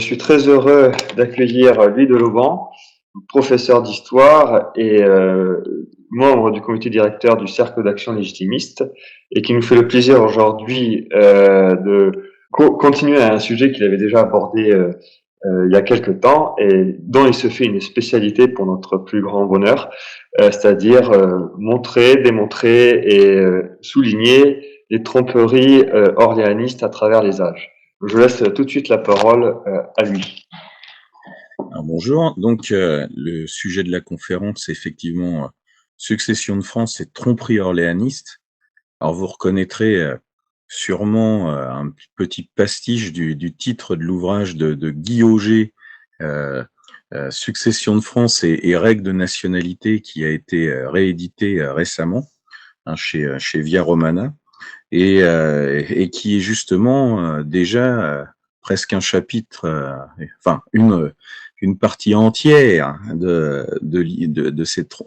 Je suis très heureux d'accueillir Louis Delauban, professeur d'histoire et membre du comité directeur du Cercle d'action légitimiste, et qui nous fait le plaisir aujourd'hui de continuer à un sujet qu'il avait déjà abordé il y a quelque temps et dont il se fait une spécialité pour notre plus grand bonheur, c'est-à-dire montrer, démontrer et souligner les tromperies orléanistes à travers les âges. Je laisse tout de suite la parole à lui. Alors bonjour, donc le sujet de la conférence, c'est effectivement Succession de France et tromperie orléaniste. Alors vous reconnaîtrez sûrement un petit pastiche du titre de l'ouvrage de Guy Auger, Succession de France et règles de nationalité, qui a été réédité récemment chez Via Romana, et qui est justement déjà presque un chapitre, enfin une partie entière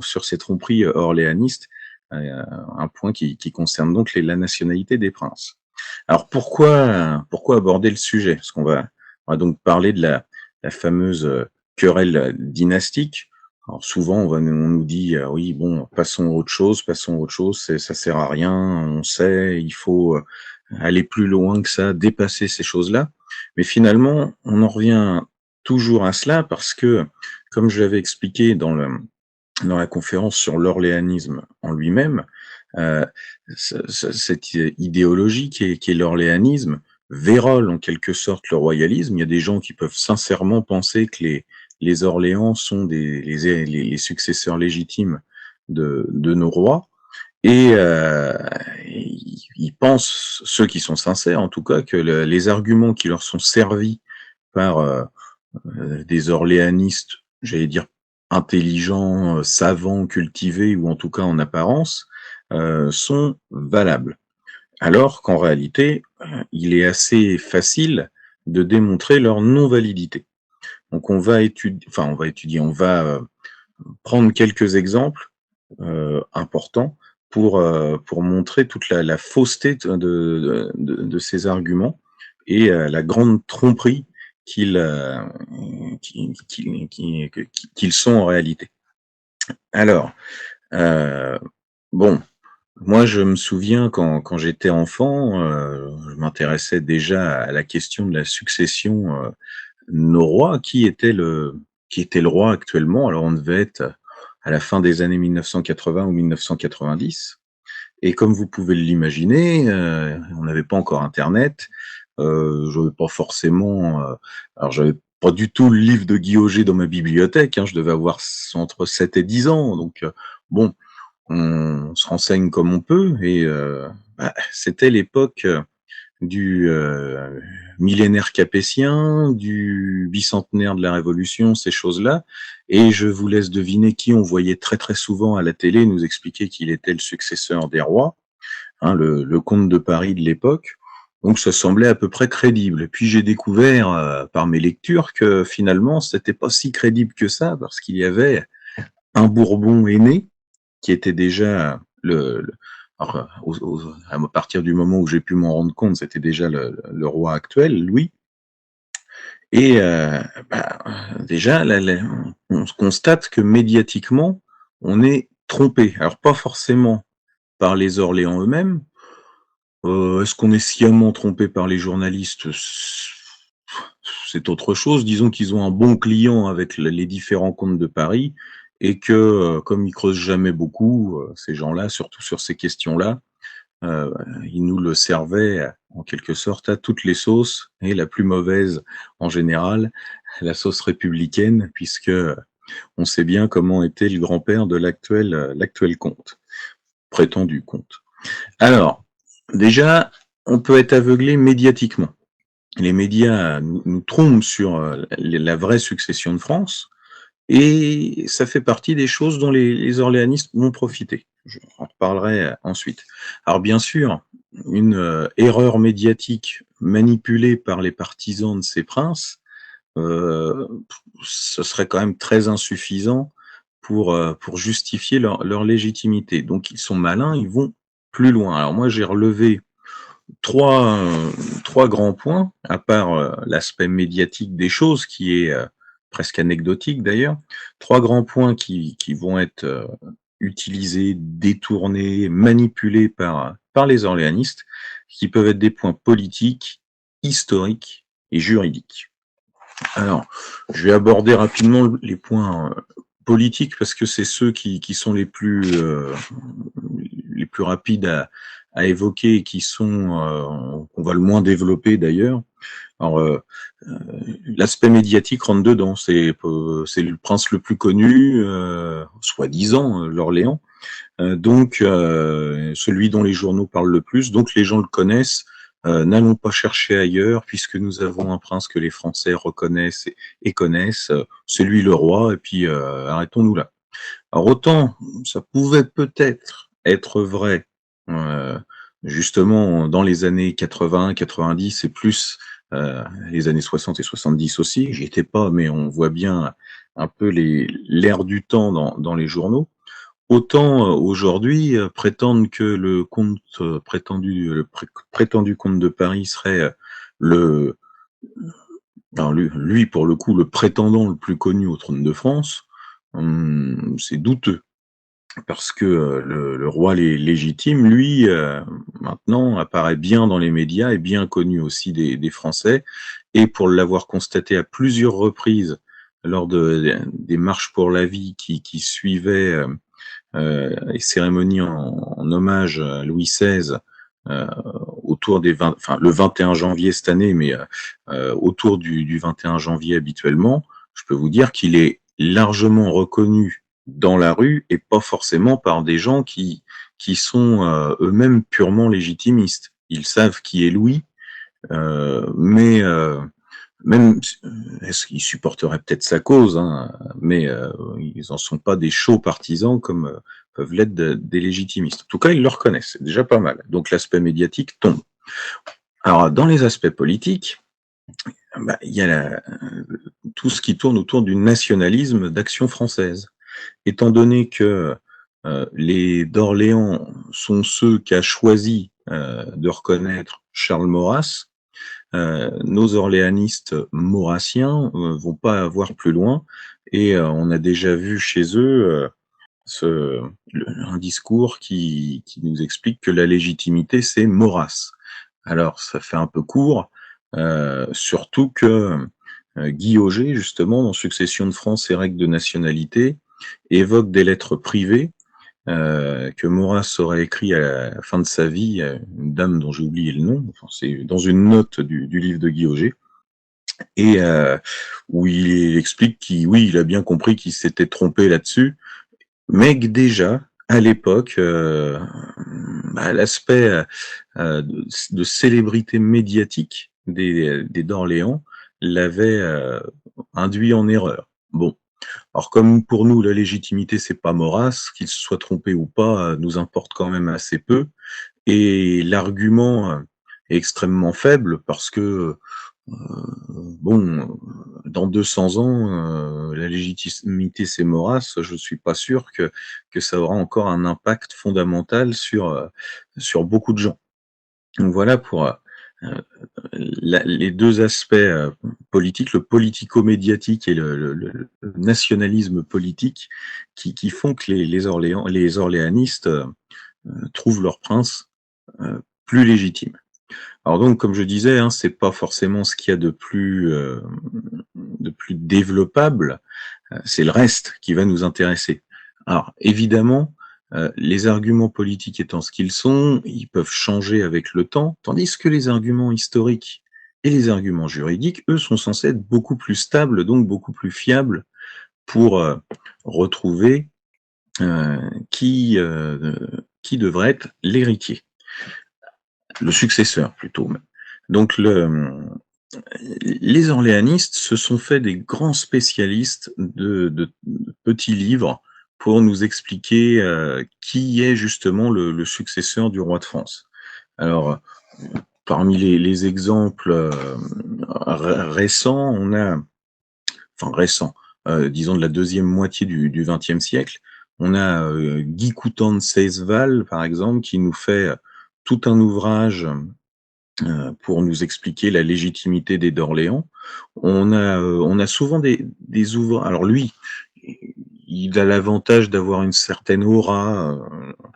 sur ces tromperies orléanistes, un point qui concerne donc la nationalité des princes. Alors pourquoi aborder le sujet? Parce on va donc parler de la fameuse querelle dynastique. Alors souvent on nous dit oui, bon, passons à autre chose, ça sert à rien, on sait, il faut aller plus loin que ça, dépasser ces choses-là. Mais finalement, on en revient toujours à cela parce que, comme je l'avais expliqué dans la conférence sur l'orléanisme en lui-même, euh, cette idéologie qui est l'orléanisme vérole en quelque sorte le royalisme. Il y a des gens qui peuvent sincèrement penser que les Orléans sont les successeurs légitimes de nos rois. Et ils pensent, ceux qui sont sincères en tout cas, que les arguments qui leur sont servis par des orléanistes, j'allais dire intelligents, savants, cultivés, ou en tout cas en apparence, sont valables. Alors qu'en réalité, il est assez facile de démontrer leur non-validité. Donc on va prendre quelques exemples importants pour montrer toute la fausseté de ces arguments et la grande tromperie qu'ils qu'ils sont en réalité. Alors, bon, moi je me souviens quand j'étais enfant, je m'intéressais déjà à la question de la succession, nos rois, qui était le roi actuellement. Alors on devait être à la fin des années 1980 ou 1990. Et comme vous pouvez l'imaginer, on n'avait pas encore Internet. J'avais pas forcément. Alors j'avais pas du tout le livre de Guy Auger dans ma bibliothèque. Je devais avoir entre 7 et 10 ans. Donc bon, on se renseigne comme on peut. Et c'était l'époque du millénaire capétien, du bicentenaire de la Révolution, ces choses-là. Et je vous laisse deviner qui on voyait très très souvent à la télé nous expliquer qu'il était le successeur des rois, le comte de Paris de l'époque. Donc ça semblait à peu près crédible. Et puis j'ai découvert par mes lectures que finalement c'était pas si crédible que ça, parce qu'il y avait un Bourbon aîné qui était déjà alors, à partir du moment où j'ai pu m'en rendre compte, c'était déjà le roi actuel, Louis. Et déjà, on se constate que médiatiquement, on est trompé. Alors pas forcément par les Orléans eux-mêmes. Est-ce qu'on est sciemment trompé par les journalistes? C'est autre chose. Disons qu'ils ont un bon client avec les différents comtes de Paris, et que, comme ils creusent jamais beaucoup, ces gens-là, surtout sur ces questions-là, ils nous le servaient en quelque sorte à toutes les sauces, et la plus mauvaise en général, la sauce républicaine, puisque on sait bien comment était le grand-père de l'actuel comte, prétendu comte. Alors, déjà, on peut être aveuglé médiatiquement. Les médias nous trompent sur la vraie succession de France, et ça fait partie des choses dont les orléanistes vont profiter. J'en reparlerai ensuite. Alors bien sûr, une erreur médiatique manipulée par les partisans de ces princes, ce serait quand même très insuffisant pour justifier leur légitimité. Donc ils sont malins, ils vont plus loin. Alors moi j'ai relevé trois, trois grands points, à part l'aspect médiatique des choses, qui est presque anecdotique d'ailleurs, trois grands points qui vont être utilisés, détournés, manipulés par les orléanistes, qui peuvent être des points politiques, historiques et juridiques. Alors, je vais aborder rapidement les points politiques parce que c'est ceux qui sont les plus rapides à évoquer et qui sont qu'on va le moins développer d'ailleurs. Alors, l'aspect médiatique rentre dedans. C'est le prince le plus connu, soi-disant, l'Orléans. Donc, celui dont les journaux parlent le plus. Donc, les gens le connaissent. N'allons pas chercher ailleurs, puisque nous avons un prince que les Français reconnaissent et connaissent. C'est lui le roi, et puis arrêtons-nous là. Alors autant ça pouvait peut-être être vrai, euh, justement dans les années 80, 90 et plus les années 60 et 70 aussi, j'y étais pas, mais on voit bien un peu l'air du temps dans les journaux. Autant aujourd'hui prétendre que le comte prétendu comte de Paris serait le alors lui pour le coup le prétendant le plus connu au trône de France, c'est douteux parce que le roi légitime, lui, maintenant apparaît bien dans les médias et bien connu aussi des Français. Et pour l'avoir constaté à plusieurs reprises lors des marches pour la vie qui suivaient les cérémonies en hommage à Louis XVI euh, autour enfin le 21 janvier cette année, mais autour du 21 janvier habituellement, je peux vous dire qu'il est largement reconnu dans la rue et pas forcément par des gens qui sont eux-mêmes purement légitimistes. Ils savent qui est Louis, mais même est-ce qu'ils supporteraient peut-être sa cause, hein, mais ils en sont pas des chauds partisans comme peuvent l'être des légitimistes. En tout cas, ils le reconnaissent, c'est déjà pas mal. Donc l'aspect médiatique tombe. Alors dans les aspects politiques, bah, il y a tout ce qui tourne autour du nationalisme d'Action française. Étant donné que les d'Orléans sont ceux qu'a choisi de reconnaître Charles Maurras, nos orléanistes maurassiens vont pas avoir plus loin et on a déjà vu chez eux un discours qui nous explique que la légitimité c'est Maurras. Alors ça fait un peu court, surtout que Guy Auger, justement, dans Succession de France et règles de nationalité, évoque des lettres privées que Maurras aurait écrit à la fin de sa vie à une dame dont j'ai oublié le nom, enfin, c'est dans une note du livre de Guy Auger, et où il explique qu'il oui, il a bien compris qu'il s'était trompé là-dessus, mais que déjà, à l'époque, bah, l'aspect de célébrité médiatique des d'Orléans l'avait induit en erreur. Bon, alors comme pour nous la légitimité c'est pas Maurras, qu'il se soit trompé ou pas nous importe quand même assez peu, et l'argument est extrêmement faible parce que bon, dans 200 ans, la légitimité c'est Maurras, je suis pas sûr que ça aura encore un impact fondamental sur beaucoup de gens. Donc voilà pour les deux aspects politiques, le politico-médiatique et le nationalisme politique, qui font que les orléanistes trouvent leur prince plus légitime. Alors donc, comme je disais, hein, c'est pas forcément ce qu'il y a de plus développable, c'est le reste qui va nous intéresser. Alors évidemment, les arguments politiques étant ce qu'ils sont, ils peuvent changer avec le temps, tandis que les arguments historiques et les arguments juridiques, eux, sont censés être beaucoup plus stables, donc beaucoup plus fiables pour retrouver euh, qui, euh, qui devrait être l'héritier, le successeur plutôt. Donc les orléanistes se sont fait des grands spécialistes de petits livres pour nous expliquer qui est justement le successeur du roi de France. Alors, parmi les exemples récents, on a, enfin récents, disons de la deuxième moitié du XXe siècle, on a Guy Coutan de Ceesval, par exemple, qui nous fait tout un ouvrage pour nous expliquer la légitimité des d'Orléans. On a souvent des ouvrages. Alors lui, il a l'avantage d'avoir une certaine aura,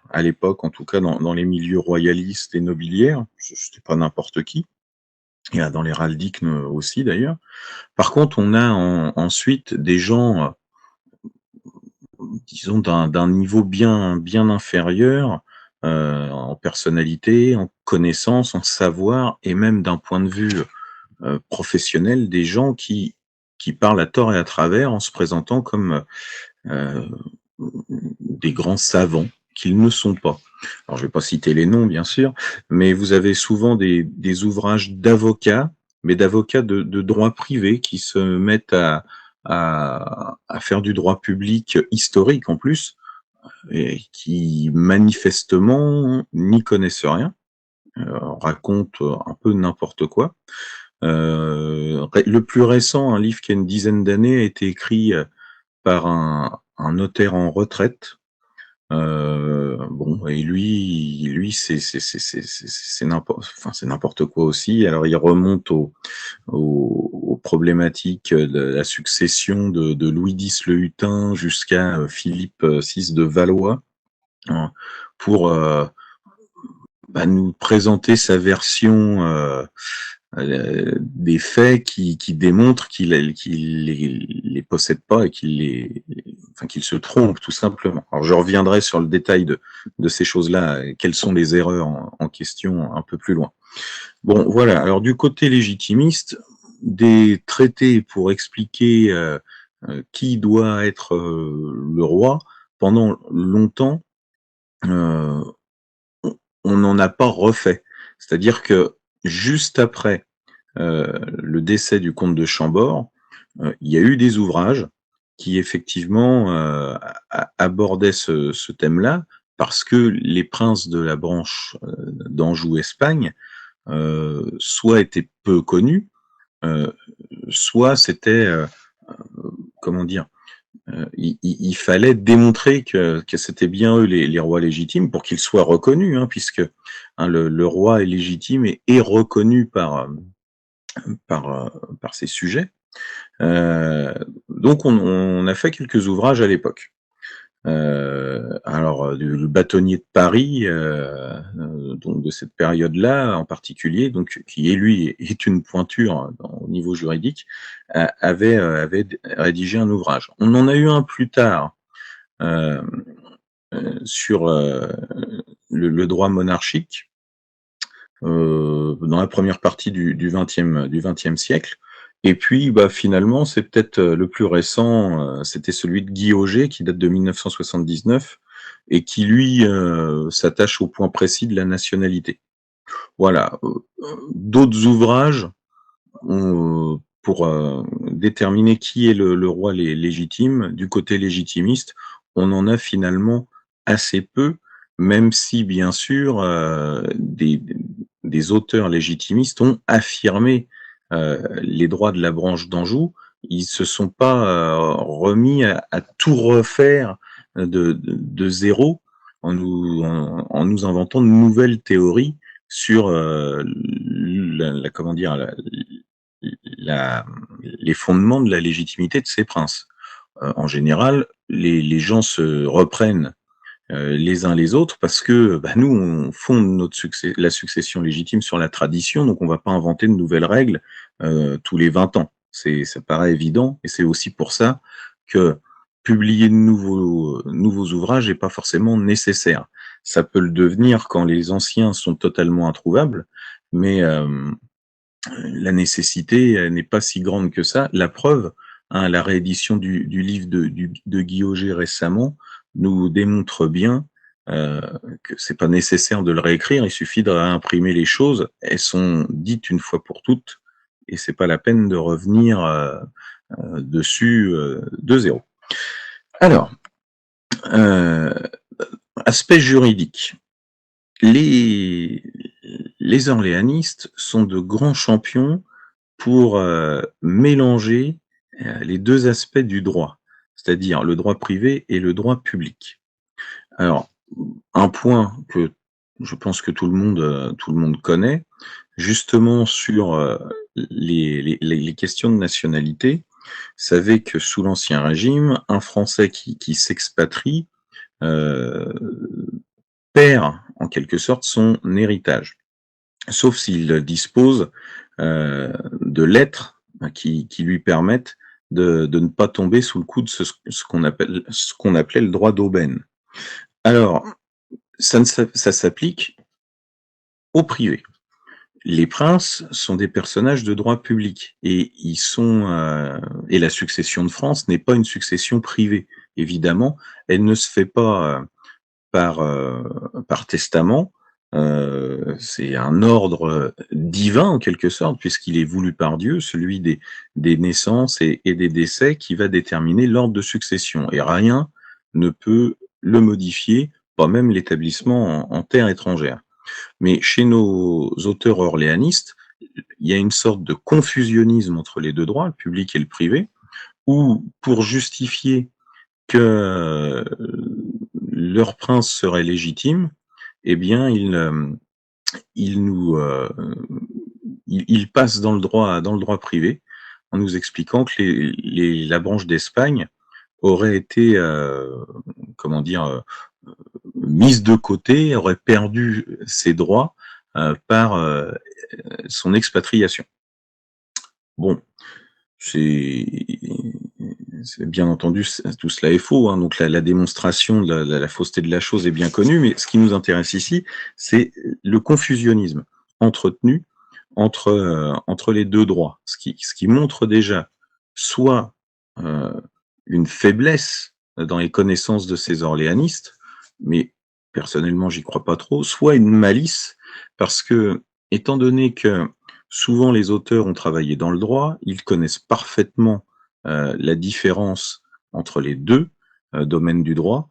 à l'époque, en tout cas dans les milieux royalistes et nobiliaires. C'était pas n'importe qui. Et dans l'héraldique aussi d'ailleurs. Par contre, on a ensuite des gens, disons d'un niveau bien inférieur, en personnalité, en connaissance, en savoir, et même d'un point de vue professionnel, des gens qui parlent à tort et à travers en se présentant comme euh, des grands savants qu'ils ne sont pas. Alors, je vais pas citer les noms, bien sûr, mais vous avez souvent des ouvrages d'avocats, mais d'avocats de droit privé qui se mettent à faire du droit public historique en plus, et qui manifestement n'y connaissent rien, racontent un peu n'importe quoi. Le plus récent, un livre qui a une dizaine d'années, a été écrit par un notaire en retraite. Bon, et lui, c'est n'importe, enfin, c'est n'importe quoi aussi. Alors, il remonte aux problématiques de la succession de Louis X le Hutin jusqu'à Philippe VI de Valois, hein, pour nous présenter sa version des faits qui démontrent qu'il les possède pas et qu'il se trompe tout simplement. Alors je reviendrai sur le détail de ces choses-là, quelles sont les erreurs en question un peu plus loin. Bon, voilà. Alors du côté légitimiste, des traités pour expliquer qui doit être le roi, pendant longtemps, euh, on n'en a pas refait. C'est-à-dire que juste après le décès du comte de Chambord, il y a eu des ouvrages qui effectivement abordaient ce thème-là, parce que les princes de la branche d'Anjou-Espagne soit étaient peu connus, euh, soit c'était, comment dire, il fallait démontrer que c'était bien eux les rois légitimes pour qu'ils soient reconnus, hein, puisque le roi est légitime et est reconnu par ses sujets. Donc on a fait quelques ouvrages à l'époque. Alors le bâtonnier de Paris, donc de cette période-là en particulier, donc qui lui est une pointure au niveau juridique, avait rédigé un ouvrage. On en a eu un plus tard euh, sur le droit monarchique, dans la première partie du 20e siècle. Et puis, finalement, c'est peut-être le plus récent, c'était celui de Guy Auger, qui date de 1979, et qui, lui, s'attache au point précis de la nationalité. Voilà. D'autres ouvrages pour déterminer qui est le roi légitime, du côté légitimiste, on en a finalement assez peu, même si, bien sûr, des auteurs légitimistes ont affirmé les droits de la branche d'Anjou. Ils se sont pas remis à tout refaire de zéro en nous inventant de nouvelles théories sur comment dire, les fondements de la légitimité de ces princes. En général, les gens se reprennent les uns les autres parce que nous, on fonde la succession légitime sur la tradition, donc on va pas inventer de nouvelles règles tous les 20 ans. Ça paraît évident, et c'est aussi pour ça que publier de nouveaux ouvrages n'est pas forcément nécessaire. Ça peut le devenir quand les anciens sont totalement introuvables, mais la nécessité n'est pas si grande que ça. La preuve, la réédition du livre de Guy Auger récemment nous démontre bien que c'est pas nécessaire de le réécrire, il suffit de réimprimer les choses, elles sont dites une fois pour toutes, et c'est pas la peine de revenir dessus de zéro. Alors, aspect juridique. Les orléanistes sont de grands champions pour mélanger les deux aspects du droit, c'est-à-dire le droit privé et le droit public. Alors, un point que je pense que tout le monde connaît, justement sur les questions de nationalité. Vous savez que sous l'Ancien Régime, un Français qui s'expatrie euh, perd en quelque sorte son héritage, sauf s'il dispose de lettres qui lui permettent de ne pas tomber sous le coup de ce qu'on appelait le droit d'aubaine. Alors, ça s'applique au privé. Les princes sont des personnages de droit public et et la succession de France n'est pas une succession privée. Évidemment, elle ne se fait pas par par testament. C'est un ordre divin en quelque sorte puisqu'il est voulu par Dieu, celui des naissances et des décès qui va déterminer l'ordre de succession et rien ne peut le modifier, pas même l'établissement en terre étrangère. Mais chez nos auteurs orléanistes, il y a une sorte de confusionnisme entre les deux droits, le public et le privé, où pour justifier que leur prince serait légitime, eh bien, il nous, il passe dans le droit privé, en nous expliquant que la branche d'Espagne aurait été, comment dire, mise de côté, aurait perdu ses droits par son expatriation. Bon, c'est bien entendu, tout cela est faux, hein, donc la démonstration de la fausseté de la chose est bien connue, mais ce qui nous intéresse ici, c'est le confusionnisme entretenu entre les deux droits, ce qui montre déjà soit euh, une faiblesse dans les connaissances de ces orléanistes, mais personnellement j'y crois pas trop, soit une malice, parce que étant donné que souvent les auteurs ont travaillé dans le droit, ils connaissent parfaitement la différence entre les deux domaines du droit,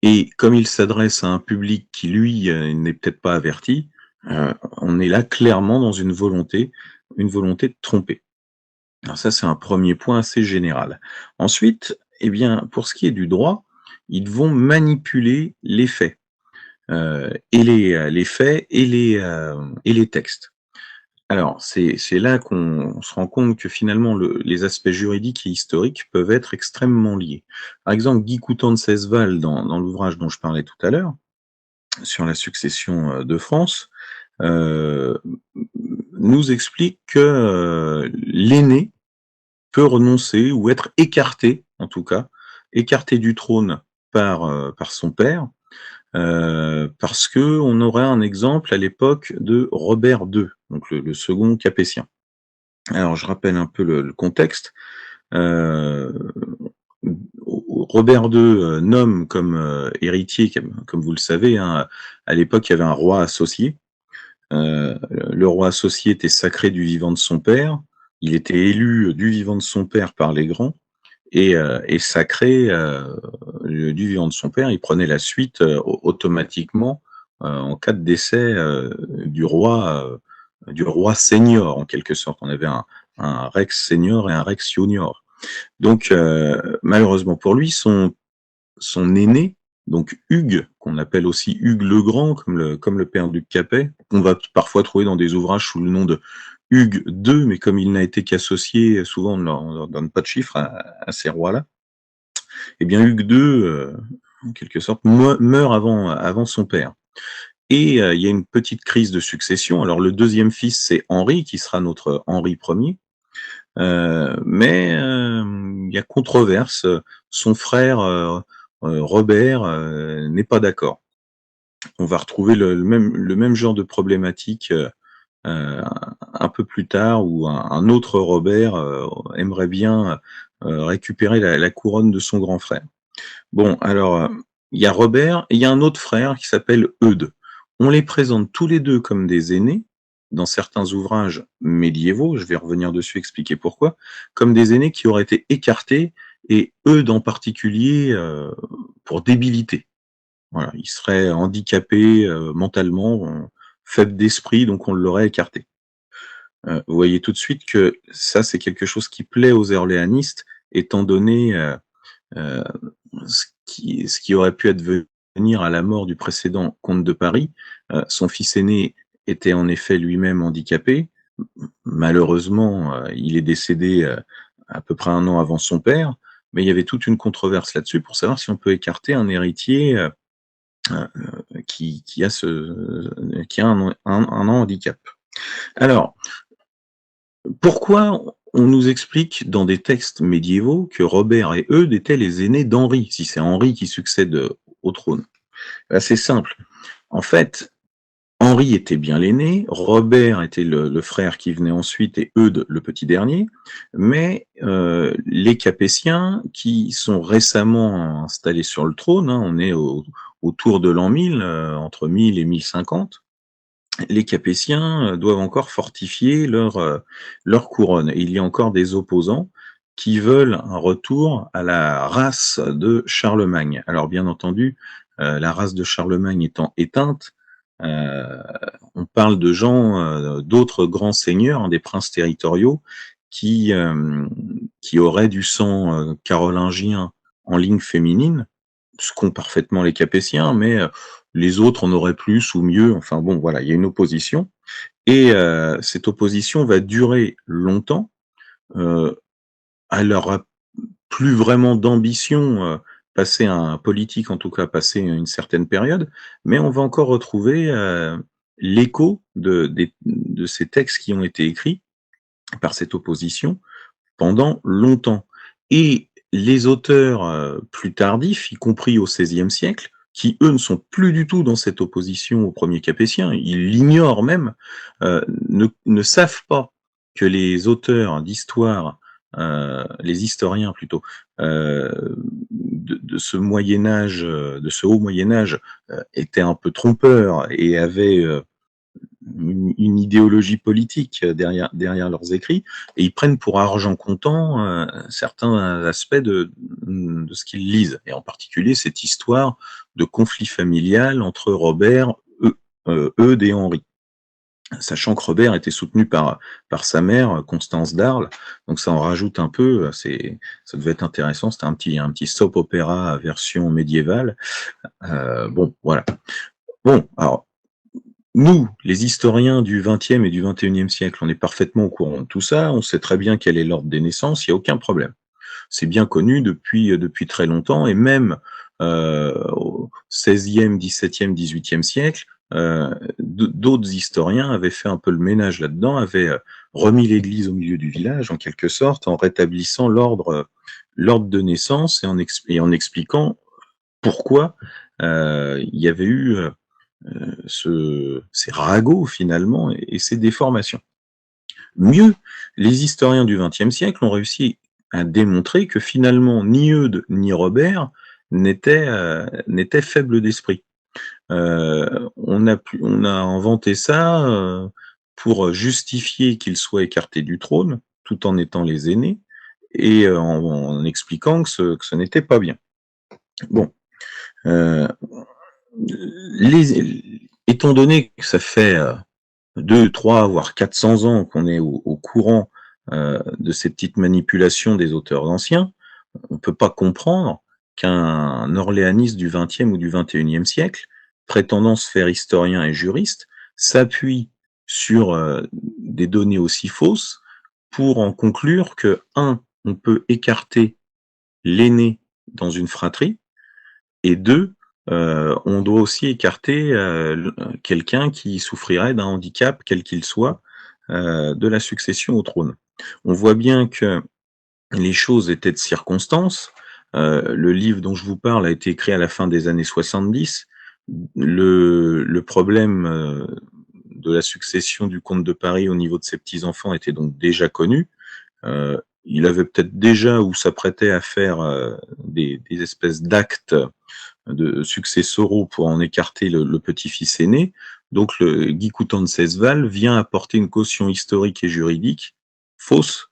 et comme ils s'adressent à un public qui, lui, n'est peut-être pas averti, on est là clairement dans une volonté de tromper. Alors ça, c'est un premier point assez général. Ensuite, eh bien, pour ce qui est du droit, ils vont manipuler les faits, les faits et les textes. Alors, c'est là qu'on se rend compte que finalement, les aspects juridiques et historiques peuvent être extrêmement liés. Par exemple, Guy Coutan de Cesval, dans l'ouvrage dont je parlais tout à l'heure, sur la succession de France, euh, nous explique que l'aîné peut renoncer ou être écarté, en tout cas, écarté du trône par son père, parce que on aurait un exemple à l'époque de Robert II, donc le second Capétien. Alors je rappelle un peu le contexte. Euh, Robert II nomme comme héritier, comme vous le savez, hein, à l'époque il y avait un roi associé. Le roi associé était sacré du vivant de son père. Il était élu du vivant de son père par les grands et sacré du vivant de son père. Il prenait la suite automatiquement en cas de décès du roi senior en quelque sorte. On avait un rex senior et un rex junior. Donc malheureusement pour lui, son aîné, donc Hugues, qu'on appelle aussi Hugues le Grand, comme le père du Capet, qu'on va parfois trouver dans des ouvrages sous le nom de Hugues II, mais comme il n'a été qu'associé, souvent on ne donne pas de chiffres à ces rois-là. Eh bien Hugues II, en quelque sorte, meurt avant son père. Et il y a une petite crise de succession. Alors le deuxième fils, c'est Henri, qui sera notre Henri Ier. Mais il y a controverse. Son frère Robert n'est pas d'accord. On va retrouver le même genre de problématique un peu plus tard où un autre Robert aimerait bien récupérer la couronne de son grand frère. Bon, alors, il y a Robert et il y a un autre frère qui s'appelle Eudes. On les présente tous les deux comme des aînés, dans certains ouvrages médiévaux, je vais revenir dessus, expliquer pourquoi, comme des aînés qui auraient été écartés, et Eudes en particulier pour débilité. Voilà, il serait handicapé mentalement, faible d'esprit, donc on l'aurait écarté. Vous voyez tout de suite que ça, c'est quelque chose qui plaît aux orléanistes, étant donné euh, ce qui aurait pu advenir à la mort du précédent comte de Paris. Son fils aîné était en effet lui-même handicapé. Malheureusement, il est décédé à peu près 1 an avant son père, mais il y avait toute une controverse là-dessus pour savoir si on peut écarter un héritier qui a un handicap. Alors, pourquoi on nous explique dans des textes médiévaux que Robert et Eudes étaient les aînés d'Henri, si c'est Henri qui succède au trône? C'est simple. En fait, Henri était bien l'aîné, Robert était le frère qui venait ensuite et Eudes le petit dernier, mais les Capétiens qui sont récemment installés sur le trône, hein, on est autour de l'an 1000, entre 1000 et 1050, les Capétiens doivent encore fortifier leur couronne. Et il y a encore des opposants qui veulent un retour à la race de Charlemagne. Alors bien entendu, la race de Charlemagne étant éteinte, euh, on parle de gens, d'autres grands seigneurs, hein, des princes territoriaux, qui, euh, qui auraient du sang carolingien en ligne féminine, ce qu'ont parfaitement les Capétiens, mais les autres en auraient plus ou mieux. Enfin bon, voilà, il y a une opposition. Et cette opposition va durer longtemps. Euh, elle n'aura plus vraiment d'ambition, passer un politique, en tout cas passer une certaine période, mais on va encore retrouver l'écho de ces textes qui ont été écrits par cette opposition pendant longtemps. Et les auteurs plus tardifs, y compris au XVIe siècle, qui eux ne sont plus du tout dans cette opposition aux premiers Capétiens, ils l'ignorent même, ne savent pas que les auteurs d'histoire, les historiens plutôt, de ce Moyen Âge, de ce haut Moyen Âge, étaient un peu trompeurs et avaient une idéologie politique derrière leurs écrits, et ils prennent pour argent comptant certains aspects de ce qu'ils lisent, et en particulier cette histoire de conflit familial entre Robert, Eudes et Henri. Sachant que Robert était soutenu par sa mère, Constance d'Arles, donc ça en rajoute un peu, ça devait être intéressant, c'était un petit soap opéra version médiévale. Bon, voilà. Bon, alors, nous, les historiens du XXe et du XXIe siècle, on est parfaitement au courant de tout ça, on sait très bien quel est l'ordre des naissances, il n'y a aucun problème. C'est bien connu depuis très longtemps, et même au XVIe, XVIIe, XVIIIe siècle, d'autres historiens avaient fait un peu le ménage là-dedans, avaient remis l'église au milieu du village, en quelque sorte, en rétablissant l'ordre de naissance et en expliquant pourquoi il y avait eu ces ragots finalement et ces déformations. Mieux, les historiens du XXe siècle ont réussi à démontrer que finalement ni Eudes ni Robert n'étaient faibles d'esprit. On a inventé ça pour justifier qu'ils soient écartés du trône, tout en étant les aînés, et en expliquant que ce n'était pas bien. Bon, euh, étant donné que ça fait 2, 3, voire 400 ans qu'on est au courant de ces petites manipulations des auteurs anciens, on ne peut pas comprendre qu'un orléaniste du XXe ou du XXIe siècle, prétendant se faire historien et juriste, s'appuie sur des données aussi fausses pour en conclure que, on peut écarter l'aîné dans une fratrie, et deux, on doit aussi écarter quelqu'un qui souffrirait d'un handicap, quel qu'il soit, de la succession au trône. On voit bien que les choses étaient de circonstance. Le livre dont je vous parle a été écrit à la fin des années 70. Le problème de la succession du comte de Paris au niveau de ses petits-enfants était donc déjà connu. Il avait peut-être déjà ou s'apprêtait à faire des espèces d'actes de successoraux pour en écarter le petit-fils aîné. Donc le Guy Coutan de Cesval vient apporter une caution historique et juridique fausse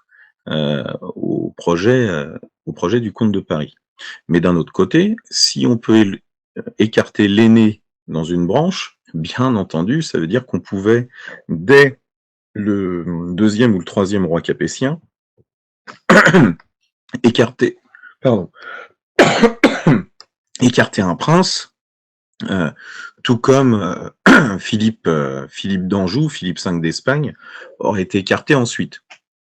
au projet du comte de Paris. Mais d'un autre côté, si on peut écarter l'aîné dans une branche, bien entendu, ça veut dire qu'on pouvait, dès le deuxième ou le troisième roi capétien, écarter, pardon, écarter un prince, tout comme Philippe d'Anjou, Philippe V d'Espagne, aurait été écarté ensuite.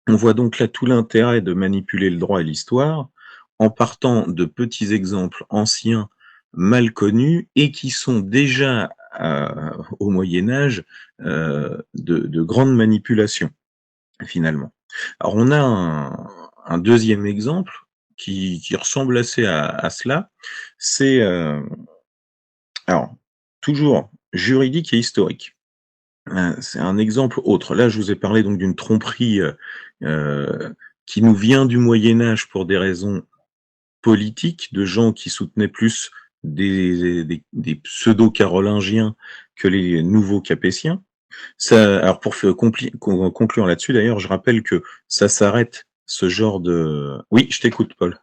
On voit donc là tout l'intérêt de manipuler le droit et l'histoire en partant de petits exemples anciens, mal connus et qui sont déjà au Moyen Âge de grandes manipulations finalement. Alors on a un deuxième exemple qui ressemble assez à cela, c'est alors toujours juridique et historique. C'est un exemple autre. Là, je vous ai parlé donc d'une tromperie, qui nous vient du Moyen Âge pour des raisons politiques, de gens qui soutenaient plus des pseudo-carolingiens que les nouveaux capétiens. Ça alors pour conclure là-dessus d'ailleurs, je rappelle que ça s'arrête, ce genre de oui, je t'écoute Paul.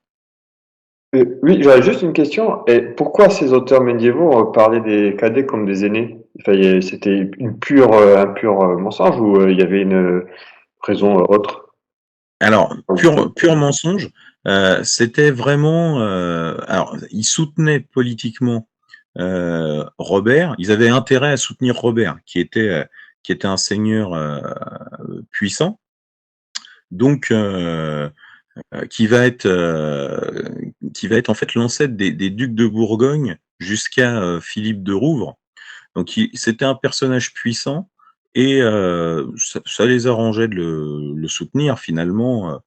Oui, j'aurais juste une question. Et pourquoi ces auteurs médiévaux parlaient des cadets comme des aînés? Enfin, c'était un pur mensonge ou il y avait une raison autre? Alors, Pas du tout. pur mensonge, c'était vraiment, alors ils soutenaient politiquement, Robert, ils avaient intérêt à soutenir Robert qui était un seigneur, puissant, donc qui va être en fait l'ancêtre des ducs de Bourgogne jusqu'à, Philippe de Rouvre. Donc c'était un personnage puissant et ça les arrangeait de le soutenir finalement,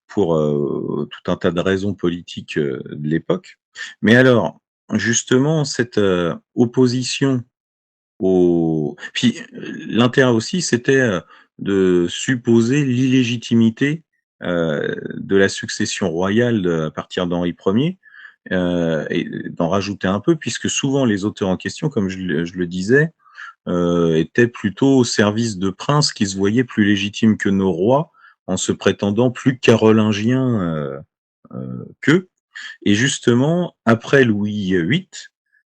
pour, tout un tas de raisons politiques, de l'époque. Mais alors, justement, cette, opposition au puis, l'intérêt aussi, c'était, de supposer l'illégitimité, de la succession royale à partir d'Henri Ier, et d'en rajouter un peu puisque souvent les auteurs en question, comme je le disais, étaient plutôt au service de princes qui se voyaient plus légitimes que nos rois, en se prétendant plus carolingiens, qu'eux. Et justement, après Louis VIII,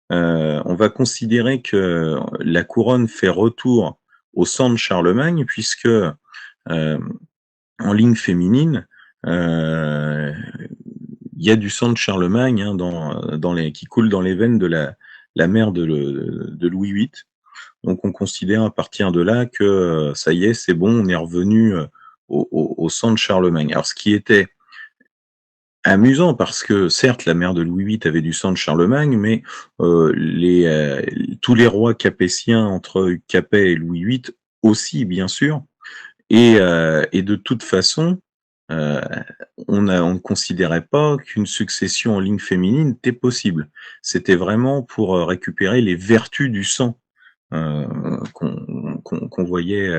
on va considérer que la couronne fait retour au sang de Charlemagne puisque, en ligne féminine, heu, il y a du sang de Charlemagne, hein, dans les qui coule dans les veines de la mère de Louis VIII. Donc on considère à partir de là que, ça y est, c'est bon, on est revenu, au sang de Charlemagne. Alors ce qui était amusant parce que certes la mère de Louis VIII avait du sang de Charlemagne, mais, tous les rois capétiens entre Capet et Louis VIII aussi bien sûr et de toute façon, heu, on ne considérait pas qu'une succession en ligne féminine était possible. C'était vraiment pour, récupérer les vertus du sang. Qu'on voyait,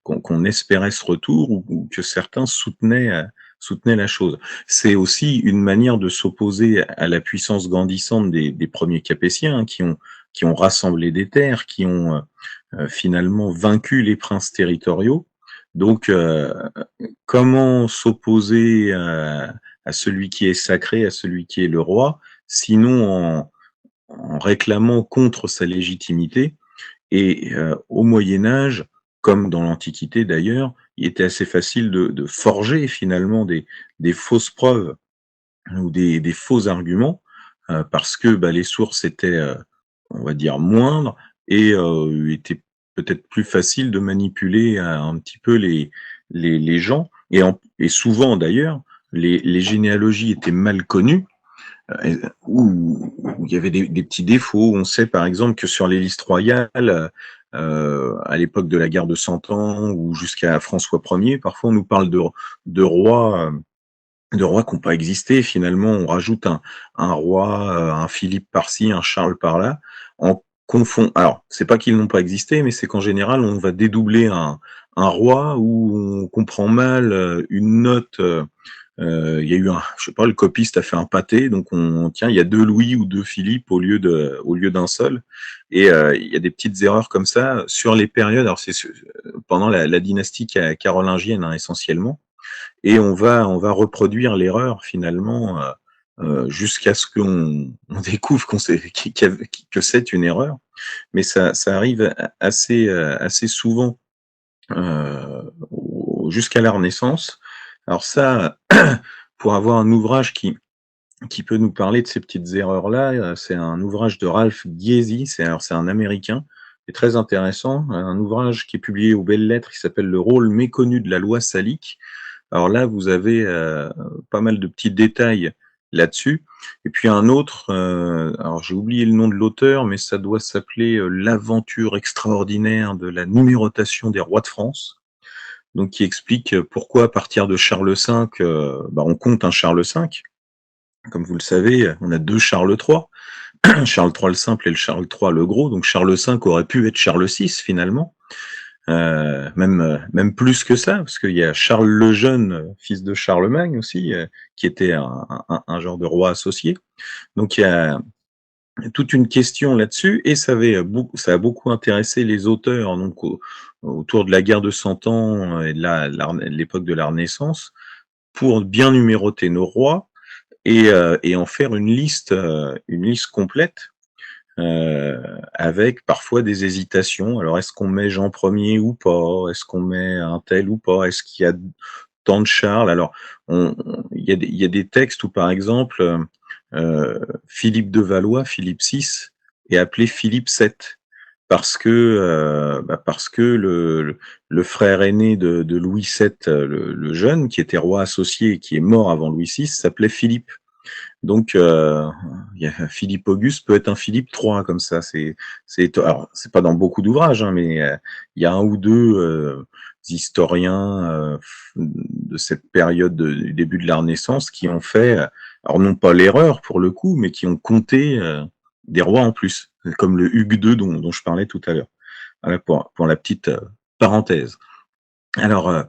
qu'on espérait ce retour ou que certains soutenaient la chose. C'est aussi une manière de s'opposer à la puissance grandissante des premiers Capétiens, hein, qui ont rassemblé des terres, qui ont, finalement vaincu les princes territoriaux. Donc, comment s'opposer à celui qui est sacré, à celui qui est le roi, sinon en réclamant contre sa légitimité et au Moyen Âge, comme dans l'Antiquité d'ailleurs, il était assez facile de forger finalement des fausses preuves ou des faux arguments, parce que, bah, les sources étaient, on va dire moindres et étaient peut-être plus faciles de manipuler, un petit peu les gens et souvent d'ailleurs, les généalogies étaient mal connues. Où il y avait des petits défauts. On sait par exemple que sur les listes royales, à l'époque de la guerre de Cent Ans ou jusqu'à François Ier, parfois on nous parle de rois, de rois qui n'ont pas existé. Finalement, on rajoute un roi, un Philippe par-ci, un Charles par-là, en confond. Alors, c'est pas qu'ils n'ont pas existé, mais c'est qu'en général, on va dédoubler un roi où on comprend mal une note. Il y a eu je sais pas, le copiste a fait un pâté, donc tiens, il y a 2 Louis ou 2 Philippe au lieu d'un seul. Et il y a des petites erreurs comme ça sur les périodes. Alors pendant la dynastie carolingienne, hein, essentiellement. Et on va reproduire l'erreur finalement jusqu'à ce qu'on découvre que c'est une erreur. Mais ça arrive assez souvent jusqu'à la Renaissance. Alors ça, pour avoir un ouvrage qui peut nous parler de ces petites erreurs-là, c'est un ouvrage de Ralph Giesi, c'est un Américain, est très intéressant, un ouvrage qui est publié aux Belles Lettres qui s'appelle Le rôle méconnu de la loi salique. Alors là, vous avez pas mal de petits détails là-dessus. Et puis un autre, alors j'ai oublié le nom de l'auteur, mais ça doit s'appeler L'aventure extraordinaire de la numérotation des rois de France. Donc qui explique pourquoi à partir de Charles V, on compte un Charles V. Comme vous le savez, on a deux Charles III, Charles III le simple et le Charles III le gros. Donc Charles V aurait pu être Charles VI finalement. Même plus que ça, parce qu'il y a Charles le Jeune, fils de Charlemagne aussi, qui était un genre de roi associé. Donc il y a toute une question là-dessus, et ça a beaucoup intéressé les auteurs donc autour de la guerre de Cent Ans et de l'époque de la Renaissance, pour bien numéroter nos rois et en faire une liste complète. Avec parfois des hésitations. Alors, est-ce qu'on met Jean Ier ou pas? Est-ce qu'on met un tel ou pas? Est-ce qu'il y a tant de Charles? Alors, il y a des textes où, par exemple, Philippe de Valois, Philippe VI, est appelé Philippe VII parce que le frère aîné de Louis VII, le jeune, qui était roi associé et qui est mort avant Louis VI, s'appelait Philippe. Donc, Philippe Auguste peut être un Philippe III comme ça. Alors, c'est pas dans beaucoup d'ouvrages, hein, mais il y a un ou deux historiens de cette période du début de la Renaissance qui ont fait, alors non pas l'erreur pour le coup, mais qui ont compté des rois en plus, comme le Hugues II dont je parlais tout à l'heure. Voilà pour la petite parenthèse. Alors,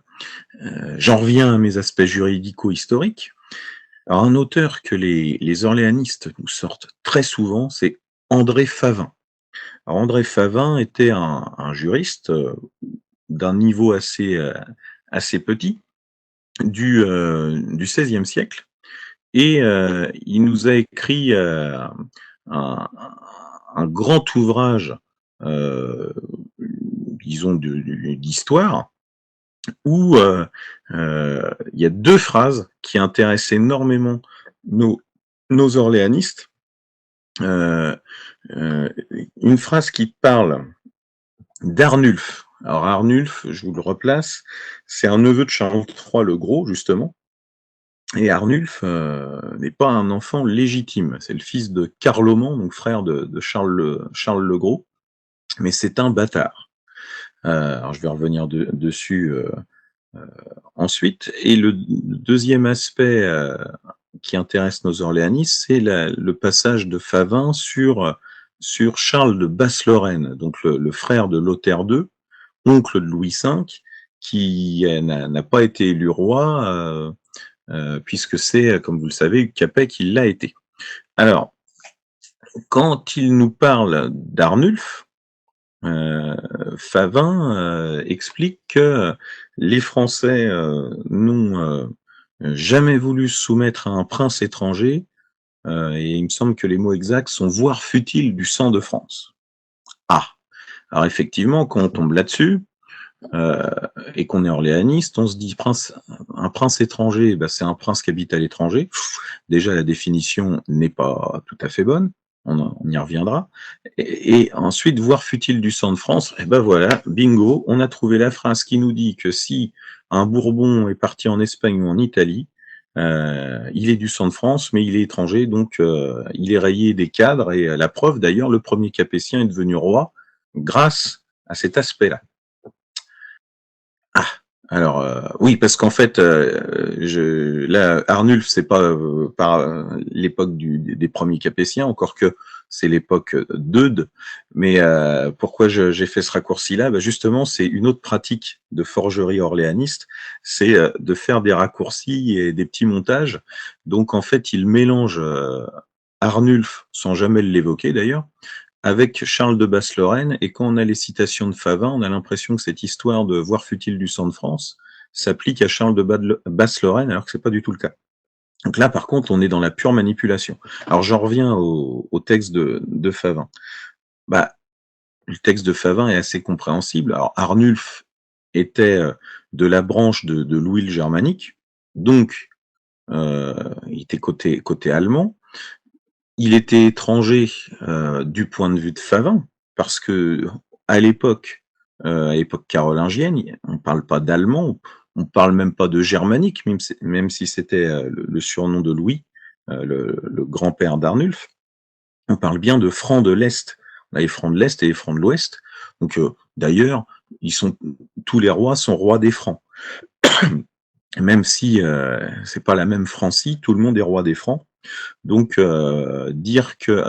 j'en reviens à mes aspects juridico-historiques. Alors, un auteur que les orléanistes nous sortent très souvent, c'est André Favin. Alors, André Favin était un juriste d'un niveau assez petit du XVIe siècle, et il nous a écrit un, un grand ouvrage, disons, d'histoire, où il y a deux phrases qui intéressent énormément nos orléanistes. Une phrase qui parle d'Arnulf. Alors Arnulf, je vous le replace, c'est un neveu de Charles III le Gros, justement. Et Arnulf n'est pas un enfant légitime. C'est le fils de Carloman, donc frère de Charles le Gros, mais c'est un bâtard. Alors je vais revenir dessus ensuite. Et le deuxième aspect qui intéresse nos orléanistes, c'est le passage de Favin sur Charles de Basse-Lorraine, donc le frère de Lothaire II, oncle de Louis V, qui n'a pas été élu roi, puisque c'est, comme vous le savez, Hugues Capet qui l'a été. Alors, quand il nous parle d'Arnulf, Favin explique que les Français n'ont jamais voulu se soumettre à un prince étranger, et il me semble que les mots exacts sont voire fut-il du sang de France. Ah, alors effectivement, quand on tombe là-dessus et qu'on est orléaniste, on se dit un prince étranger, c'est un prince qui habite à l'étranger. Déjà, la définition n'est pas tout à fait bonne. On y reviendra. Et ensuite, voire fut-il du sang de France, et voilà, bingo, on a trouvé la phrase qui nous dit que si un Bourbon est parti en Espagne ou en Italie, il est du sang de France, mais il est étranger, donc il est rayé des cadres, et la preuve d'ailleurs, le premier Capétien est devenu roi grâce à cet aspect-là. Ah, alors oui, parce qu'en fait, là, Arnulf, c'est pas par l'époque des premiers Capétiens, encore que c'est l'époque d'Eudes. Mais pourquoi j'ai fait ce raccourci-là? Justement, c'est une autre pratique de forgerie orléaniste, c'est de faire des raccourcis et des petits montages. Donc en fait, il mélange Arnulf, sans jamais l'évoquer d'ailleurs, avec Charles de Basse-Lorraine, et quand on a les citations de Favin, on a l'impression que cette histoire de voir fut-il du sang de France s'applique à Charles de Basse-Lorraine, alors que c'est pas du tout le cas. Donc là, par contre, on est dans la pure manipulation. Alors j'en reviens au texte de Favin. Le texte de Favin est assez compréhensible. Alors Arnulf était de la branche de Louis le Germanique, donc il était côté allemand. Il était étranger du point de vue de Favin, parce que à l'époque carolingienne, on parle pas d'allemand, on parle même pas de germanique, même si c'était le surnom de Louis, le grand-père d'Arnulf. On parle bien de francs de l'Est. On a les francs de l'Est et les francs de l'Ouest. Donc, d'ailleurs, tous les rois sont rois des Francs. Même si c'est pas la même Francie, tout le monde est roi des Francs. Donc, dire que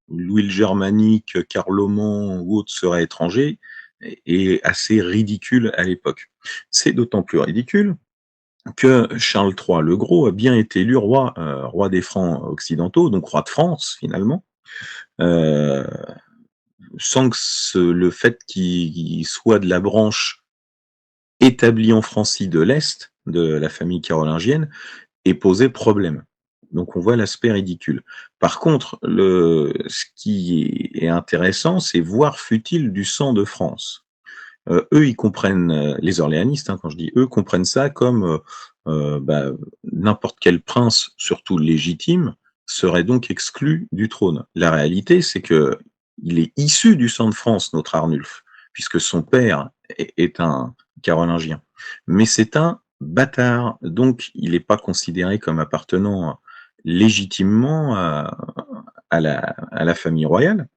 Louis le Germanique, Carloman ou autre serait étranger est assez ridicule à l'époque. C'est d'autant plus ridicule que Charles III le Gros a bien été élu roi des Francs occidentaux, donc roi de France finalement, euh, sans que le fait qu'il soit de la branche établie en Francie de l'Est, de la famille carolingienne, ait posé problème. Donc on voit l'aspect ridicule. Par contre, ce qui est intéressant, c'est voir fut-il du sang de France. Eux, ils comprennent, les orléanistes, hein, quand je dis eux, comprennent ça comme bah, n'importe quel prince, surtout légitime, serait donc exclu du trône. La réalité, c'est que il est issu du sang de France, notre Arnulf, puisque son père est un carolingien. Mais c'est un bâtard, donc il n'est pas considéré comme appartenant légitimement à la famille royale.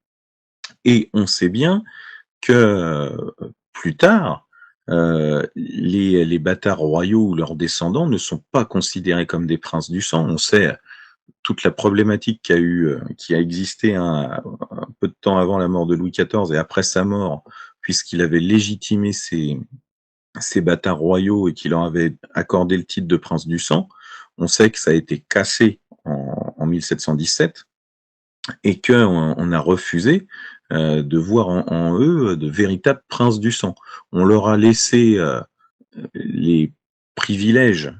Et on sait bien que plus tard, les bâtards royaux ou leurs descendants ne sont pas considérés comme des princes du sang. On sait toute la problématique qui a existé un peu de temps avant la mort de Louis XIV et après sa mort, puisqu'il avait légitimé ces bâtards royaux et qu'il leur avait accordé le titre de prince du sang. On sait que ça a été cassé en 1717 et qu'on a refusé de voir en eux de véritables princes du sang. On leur a laissé les privilèges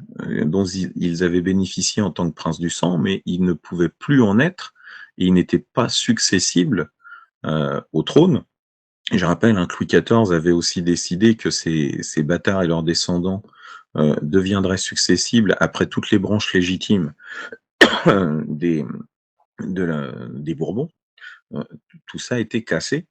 dont ils avaient bénéficié en tant que princes du sang, mais ils ne pouvaient plus en être et ils n'étaient pas successibles au trône. Et je rappelle que Louis XIV avait aussi décidé que ces bâtards et leurs descendants deviendraient successibles après toutes les branches légitimes des, des Bourbons. Tout ça a été cassé.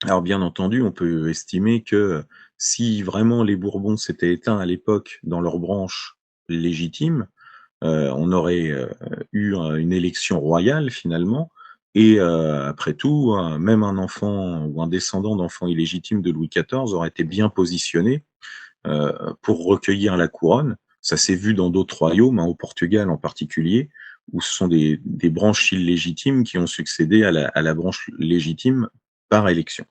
Alors bien entendu, on peut estimer que si vraiment les Bourbons s'étaient éteints à l'époque dans leur branche légitime, on aurait eu une élection royale finalement. Et après tout, même un enfant ou un descendant d'enfant illégitime de Louis XIV aurait été bien positionné pour recueillir la couronne. Ça s'est vu dans d'autres royaumes, hein, au Portugal en particulier, où ce sont des branches illégitimes qui ont succédé à la branche légitime par élection.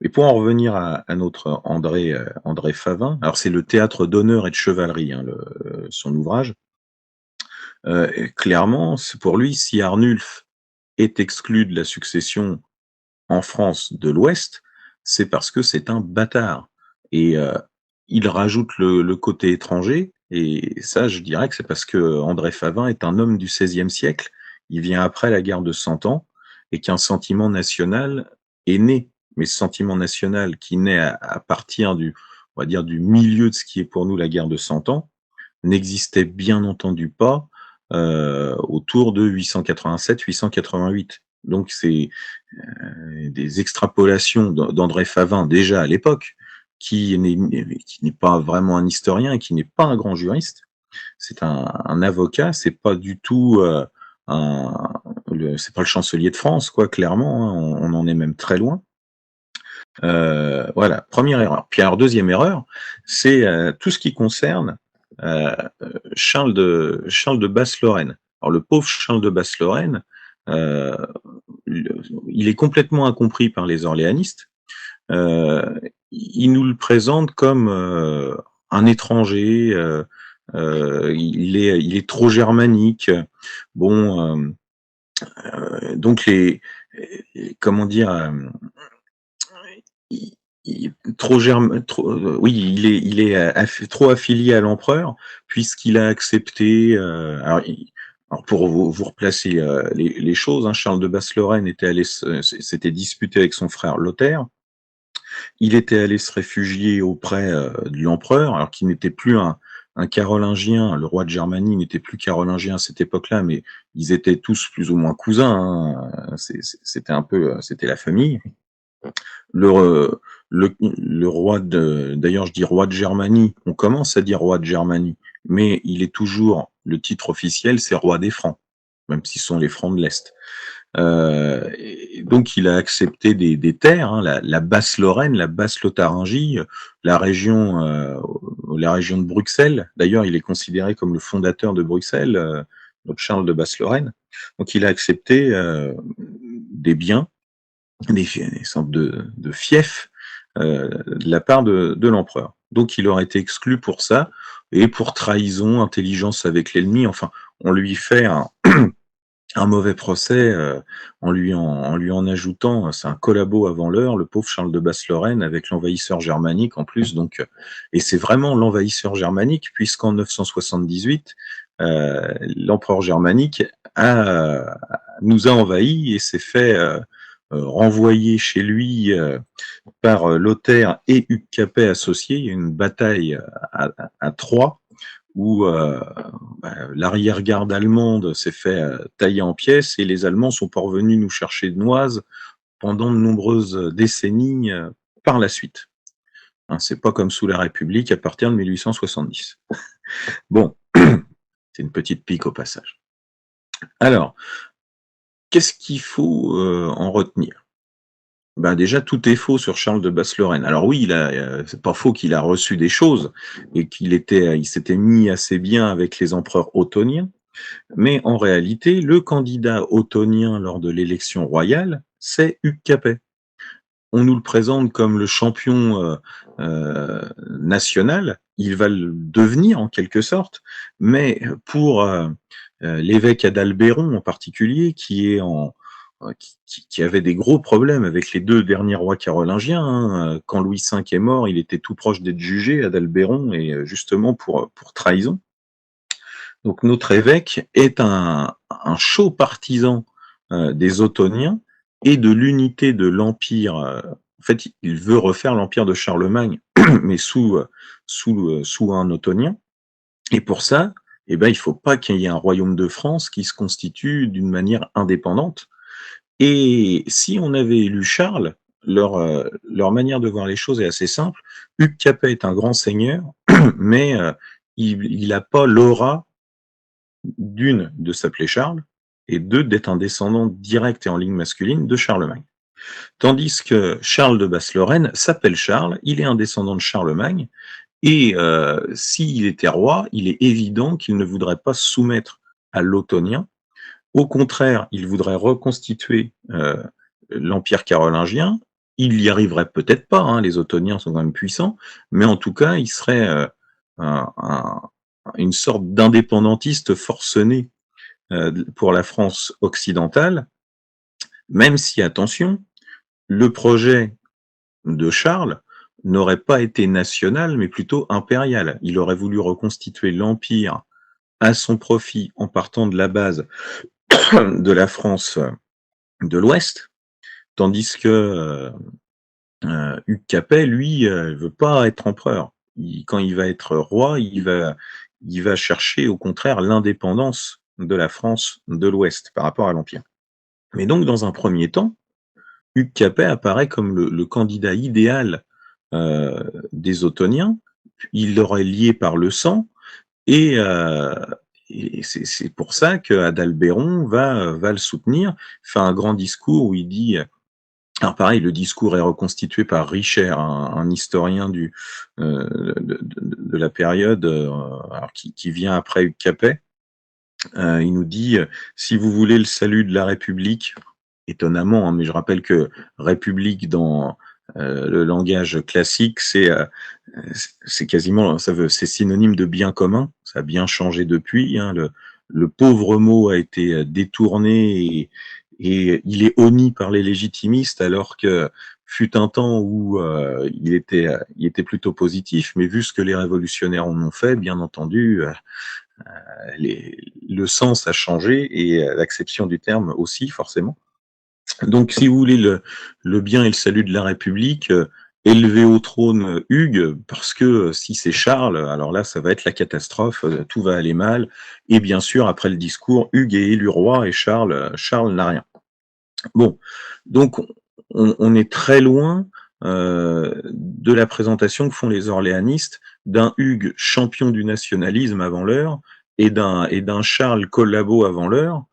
Mais pour en revenir à notre André Favin, alors c'est le théâtre d'honneur et de chevalerie, hein, son ouvrage. Clairement, pour lui, si Arnulf est exclu de la succession en France de l'Ouest, c'est parce que c'est un bâtard. Et il rajoute le côté étranger, et ça, je dirais que c'est parce que André Favin est un homme du XVIe siècle, il vient après la guerre de Cent Ans, et qu'un sentiment national est né. Mais ce sentiment national qui naît à partir on va dire, du milieu de ce qui est pour nous la guerre de Cent Ans, n'existait bien entendu pas autour de 887-888. Donc c'est des extrapolations d'André Favin déjà à l'époque, qui n'est pas vraiment un historien et qui n'est pas un grand juriste. C'est un avocat, c'est pas du tout c'est pas le chancelier de France, quoi, clairement, hein, on en est même très loin. Voilà, première erreur. Puis alors deuxième erreur, c'est tout ce qui concerne Charles de Basse-Lorraine. Alors le pauvre Charles de Basse-Lorraine, euh, il est complètement incompris par les orléanistes. Il nous le présente comme un étranger. Il est trop germanique. Bon, donc comment dire, oui, il est trop affilié à l'empereur puisqu'il a accepté. Alors pour vous replacer les choses, hein, Charles de Basse-Lorraine s'était disputé avec son frère Lothaire. Il était allé se réfugier auprès de l'empereur, alors qu'il n'était plus un carolingien. Le roi de Germanie n'était plus carolingien à cette époque-là, mais ils étaient tous plus ou moins cousins. Hein. C'était la famille. Le, le roi d'ailleurs je dis roi de Germanie, on commence à dire roi de Germanie, mais il est toujours, le titre officiel, c'est roi des Francs, même si ce sont les Francs de l'Est. Et donc il a accepté des terres, hein, la Basse-Lorraine, la Basse-Lotharingie, la région de Bruxelles. D'ailleurs, il est considéré comme le fondateur de Bruxelles, donc Charles de Basse-Lorraine. Donc il a accepté des biens, des sortes de fiefs de la part de l'empereur. Donc il aurait été exclu pour ça, et pour trahison, intelligence avec l'ennemi, enfin, on lui fait un mauvais procès en lui en ajoutant, c'est un collabo avant l'heure, le pauvre Charles de Basse-Lorraine, avec l'envahisseur germanique en plus. Donc, et c'est vraiment l'envahisseur germanique, puisqu'en 978, l'empereur germanique nous a envahis et s'est fait renvoyer chez lui par Lothaire et Hugues Capet associés. Il y a eu une bataille à Troyes, où l'arrière-garde allemande s'est fait tailler en pièces, et les Allemands sont parvenus nous chercher de Noises pendant de nombreuses décennies par la suite. Hein, c'est pas comme sous la République à partir de 1870. Bon, c'est une petite pique au passage. Alors, qu'est-ce qu'il faut en retenir? Ben déjà, tout est faux sur Charles de Basse-Lorraine. Alors oui, c'est pas faux qu'il a reçu des choses et il s'était mis assez bien avec les empereurs ottoniens. Mais en réalité, le candidat ottonien lors de l'élection royale, c'est Hugues Capet. On nous le présente comme le champion national, il va le devenir en quelque sorte, mais pour l'évêque Adalbéron en particulier, qui avait des gros problèmes avec les deux derniers rois carolingiens, hein. Quand Louis V est mort, il était tout proche d'être jugé, Adalbéron, et justement pour trahison. Donc notre évêque est un chaud partisan des Ottoniens et de l'unité de l'empire. En fait, il veut refaire l'empire de Charlemagne, mais sous un Ottonien. Et pour ça, eh ben, il faut pas qu'il y ait un royaume de France qui se constitue d'une manière indépendante. Et si on avait élu Charles, leur manière de voir les choses est assez simple. Hugues Capet est un grand seigneur, mais il n'a pas l'aura, d'une, de s'appeler Charles, et deux, d'être un descendant direct et en ligne masculine de Charlemagne. Tandis que Charles de Basse-Lorraine s'appelle Charles, il est un descendant de Charlemagne, et s'il était roi, il est évident qu'il ne voudrait pas se soumettre à l'Ottonien. Au contraire, il voudrait reconstituer l'Empire carolingien. Il y arriverait peut-être pas, hein, les Ottoniens sont quand même puissants, mais en tout cas, il serait une sorte d'indépendantiste forcené pour la France occidentale, même si, attention, le projet de Charles n'aurait pas été national, mais plutôt impérial. Il aurait voulu reconstituer l'Empire à son profit en partant de la base de la France de l'Ouest, tandis que Hugues Capet, lui, veut pas être empereur. Quand il va être roi, il va chercher au contraire l'indépendance de la France de l'Ouest par rapport à l'Empire. Mais donc, dans un premier temps, Hugues Capet apparaît comme le candidat idéal des Ottoniens. Il leur est lié par le sang, et, c'est pour ça qu'Adalbéron va le soutenir, fait un grand discours où il dit. Alors pareil, le discours est reconstitué par Richer, un historien de la période alors qui vient après Hugues Capet. Il nous dit si vous voulez le salut de la République, étonnamment, hein, mais je rappelle que République dans le langage classique, c'est quasiment, c'est synonyme de bien commun. Ça a bien changé depuis. Hein, le pauvre mot a été détourné et il est honni par les légitimistes, alors que fut un temps où il était plutôt positif. Mais vu ce que les révolutionnaires en ont fait, bien entendu, le sens a changé et l'acception du terme aussi, forcément. Donc, si vous voulez le bien et le salut de la République, élevé au trône Hugues, parce que si c'est Charles, alors là, ça va être la catastrophe, tout va aller mal. Et bien sûr, après le discours, Hugues est élu roi et Charles n'a rien. Bon, donc on est très loin de la présentation que font les orléanistes d'un Hugues champion du nationalisme avant l'heure et d'un Charles collabo avant l'heure.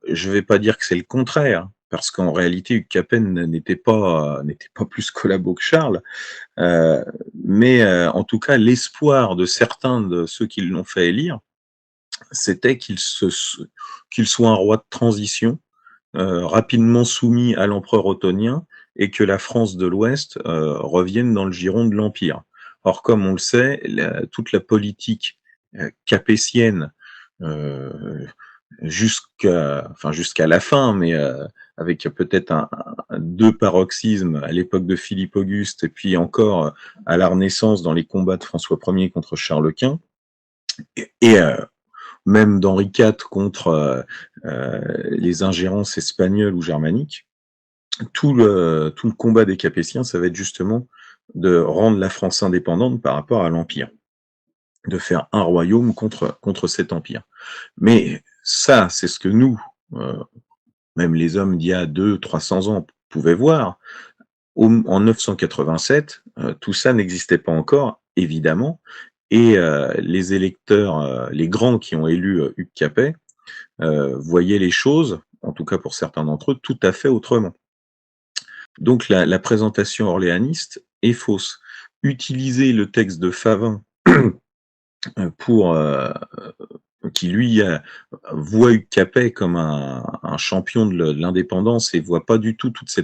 Je vais pas dire que c'est le contraire, parce qu'en réalité, Hugues Capet n'était pas plus collabo que Charles, mais en tout cas, l'espoir de certains de ceux qui l'ont fait élire, c'était qu'il soit un roi de transition, rapidement soumis à l'empereur ottonien, et que la France de l'Ouest revienne dans le giron de l'Empire. Or, comme on le sait, toute la politique capétienne, euh, jusqu'à la fin, mais avec peut-être deux paroxysmes à l'époque de Philippe Auguste, et puis encore à la Renaissance dans les combats de François Ier contre Charles Quint, et même d'Henri IV contre les ingérences espagnoles ou germaniques. Tout le combat des Capétiens, ça va être justement de rendre la France indépendante par rapport à l'Empire, de faire un royaume contre cet empire. Mais ça, c'est ce que nous, même les hommes d'il y a 200-300 ans, pouvaient voir. En 987, tout ça n'existait pas encore, évidemment, et les électeurs, les grands qui ont élu Hugues Capet, voyaient les choses, en tout cas pour certains d'entre eux, tout à fait autrement. Donc la présentation orléaniste est fausse. Utiliser le texte de Favin pour qui lui voit Hugues Capet comme un champion de l'indépendance et voit pas du tout toutes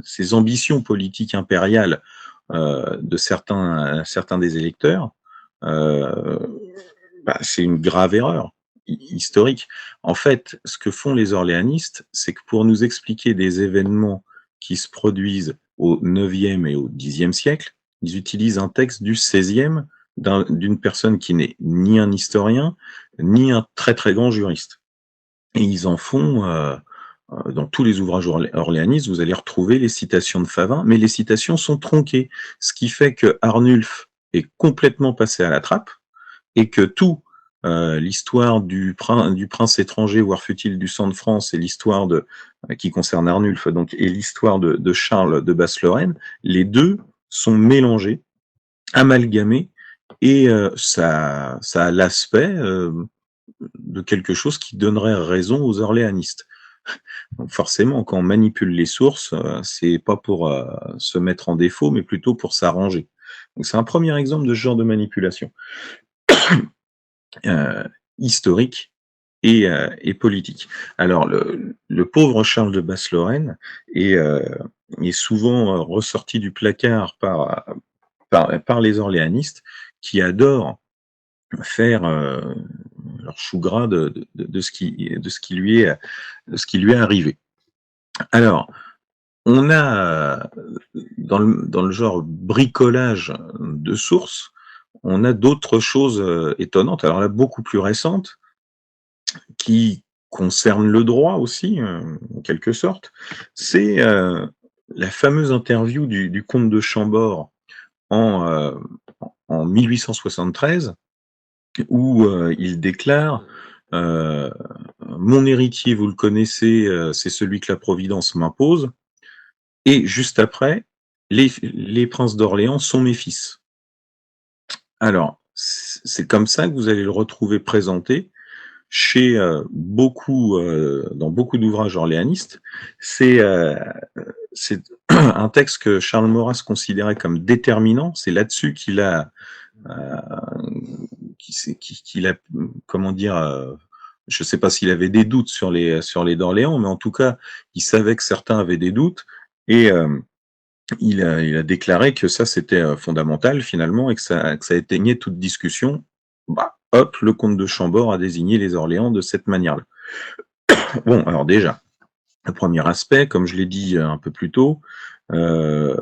ces ambitions politiques impériales de certains des électeurs, euh, c'est une grave erreur historique. En fait, ce que font les orléanistes, c'est que pour nous expliquer des événements qui se produisent au IXe et au Xe siècle, ils utilisent un texte du XVIe d'une personne qui n'est ni un historien, ni un très très grand juriste. Et ils en font, dans tous les ouvrages orléanistes, vous allez retrouver les citations de Favin, mais les citations sont tronquées, ce qui fait que Arnulf est complètement passé à la trappe, et que tout, l'histoire du prince étranger, voire fut-il du sang de France, et l'histoire qui concerne Arnulf, donc, et l'histoire de Charles de Basse-Lorraine, les deux sont mélangés, amalgamés, et ça a l'aspect de quelque chose qui donnerait raison aux orléanistes. Donc forcément, quand on manipule les sources, c'est pas pour se mettre en défaut, mais plutôt pour s'arranger. Donc c'est un premier exemple de ce genre de manipulation historique et politique. Alors le pauvre Charles de Basse-Lorraine est souvent ressorti du placard par les orléanistes, qui adorent faire leur chou gras de ce qui lui est arrivé. Alors, on a dans le genre bricolage de sources, on a d'autres choses étonnantes. Alors là, beaucoup plus récentes, qui concernent le droit aussi, en quelque sorte. C'est la fameuse interview du comte de Chambord en 1873, où il déclare mon héritier, vous le connaissez, c'est celui que la Providence m'impose, et juste après, les princes d'Orléans sont mes fils. Alors, c'est comme ça que vous allez le retrouver présenté chez dans beaucoup d'ouvrages orléanistes. C'est un texte que Charles Maurras considérait comme déterminant. C'est là-dessus qu'il a comment dire, je ne sais pas s'il avait des doutes sur les d'Orléans, mais en tout cas, il savait que certains avaient des doutes, et il a déclaré que ça c'était fondamental finalement, et que ça éteignait toute discussion. Bah, hop, le comte de Chambord a désigné les Orléans de cette manière-là. Bon, alors déjà, le premier aspect, comme je l'ai dit un peu plus tôt, euh,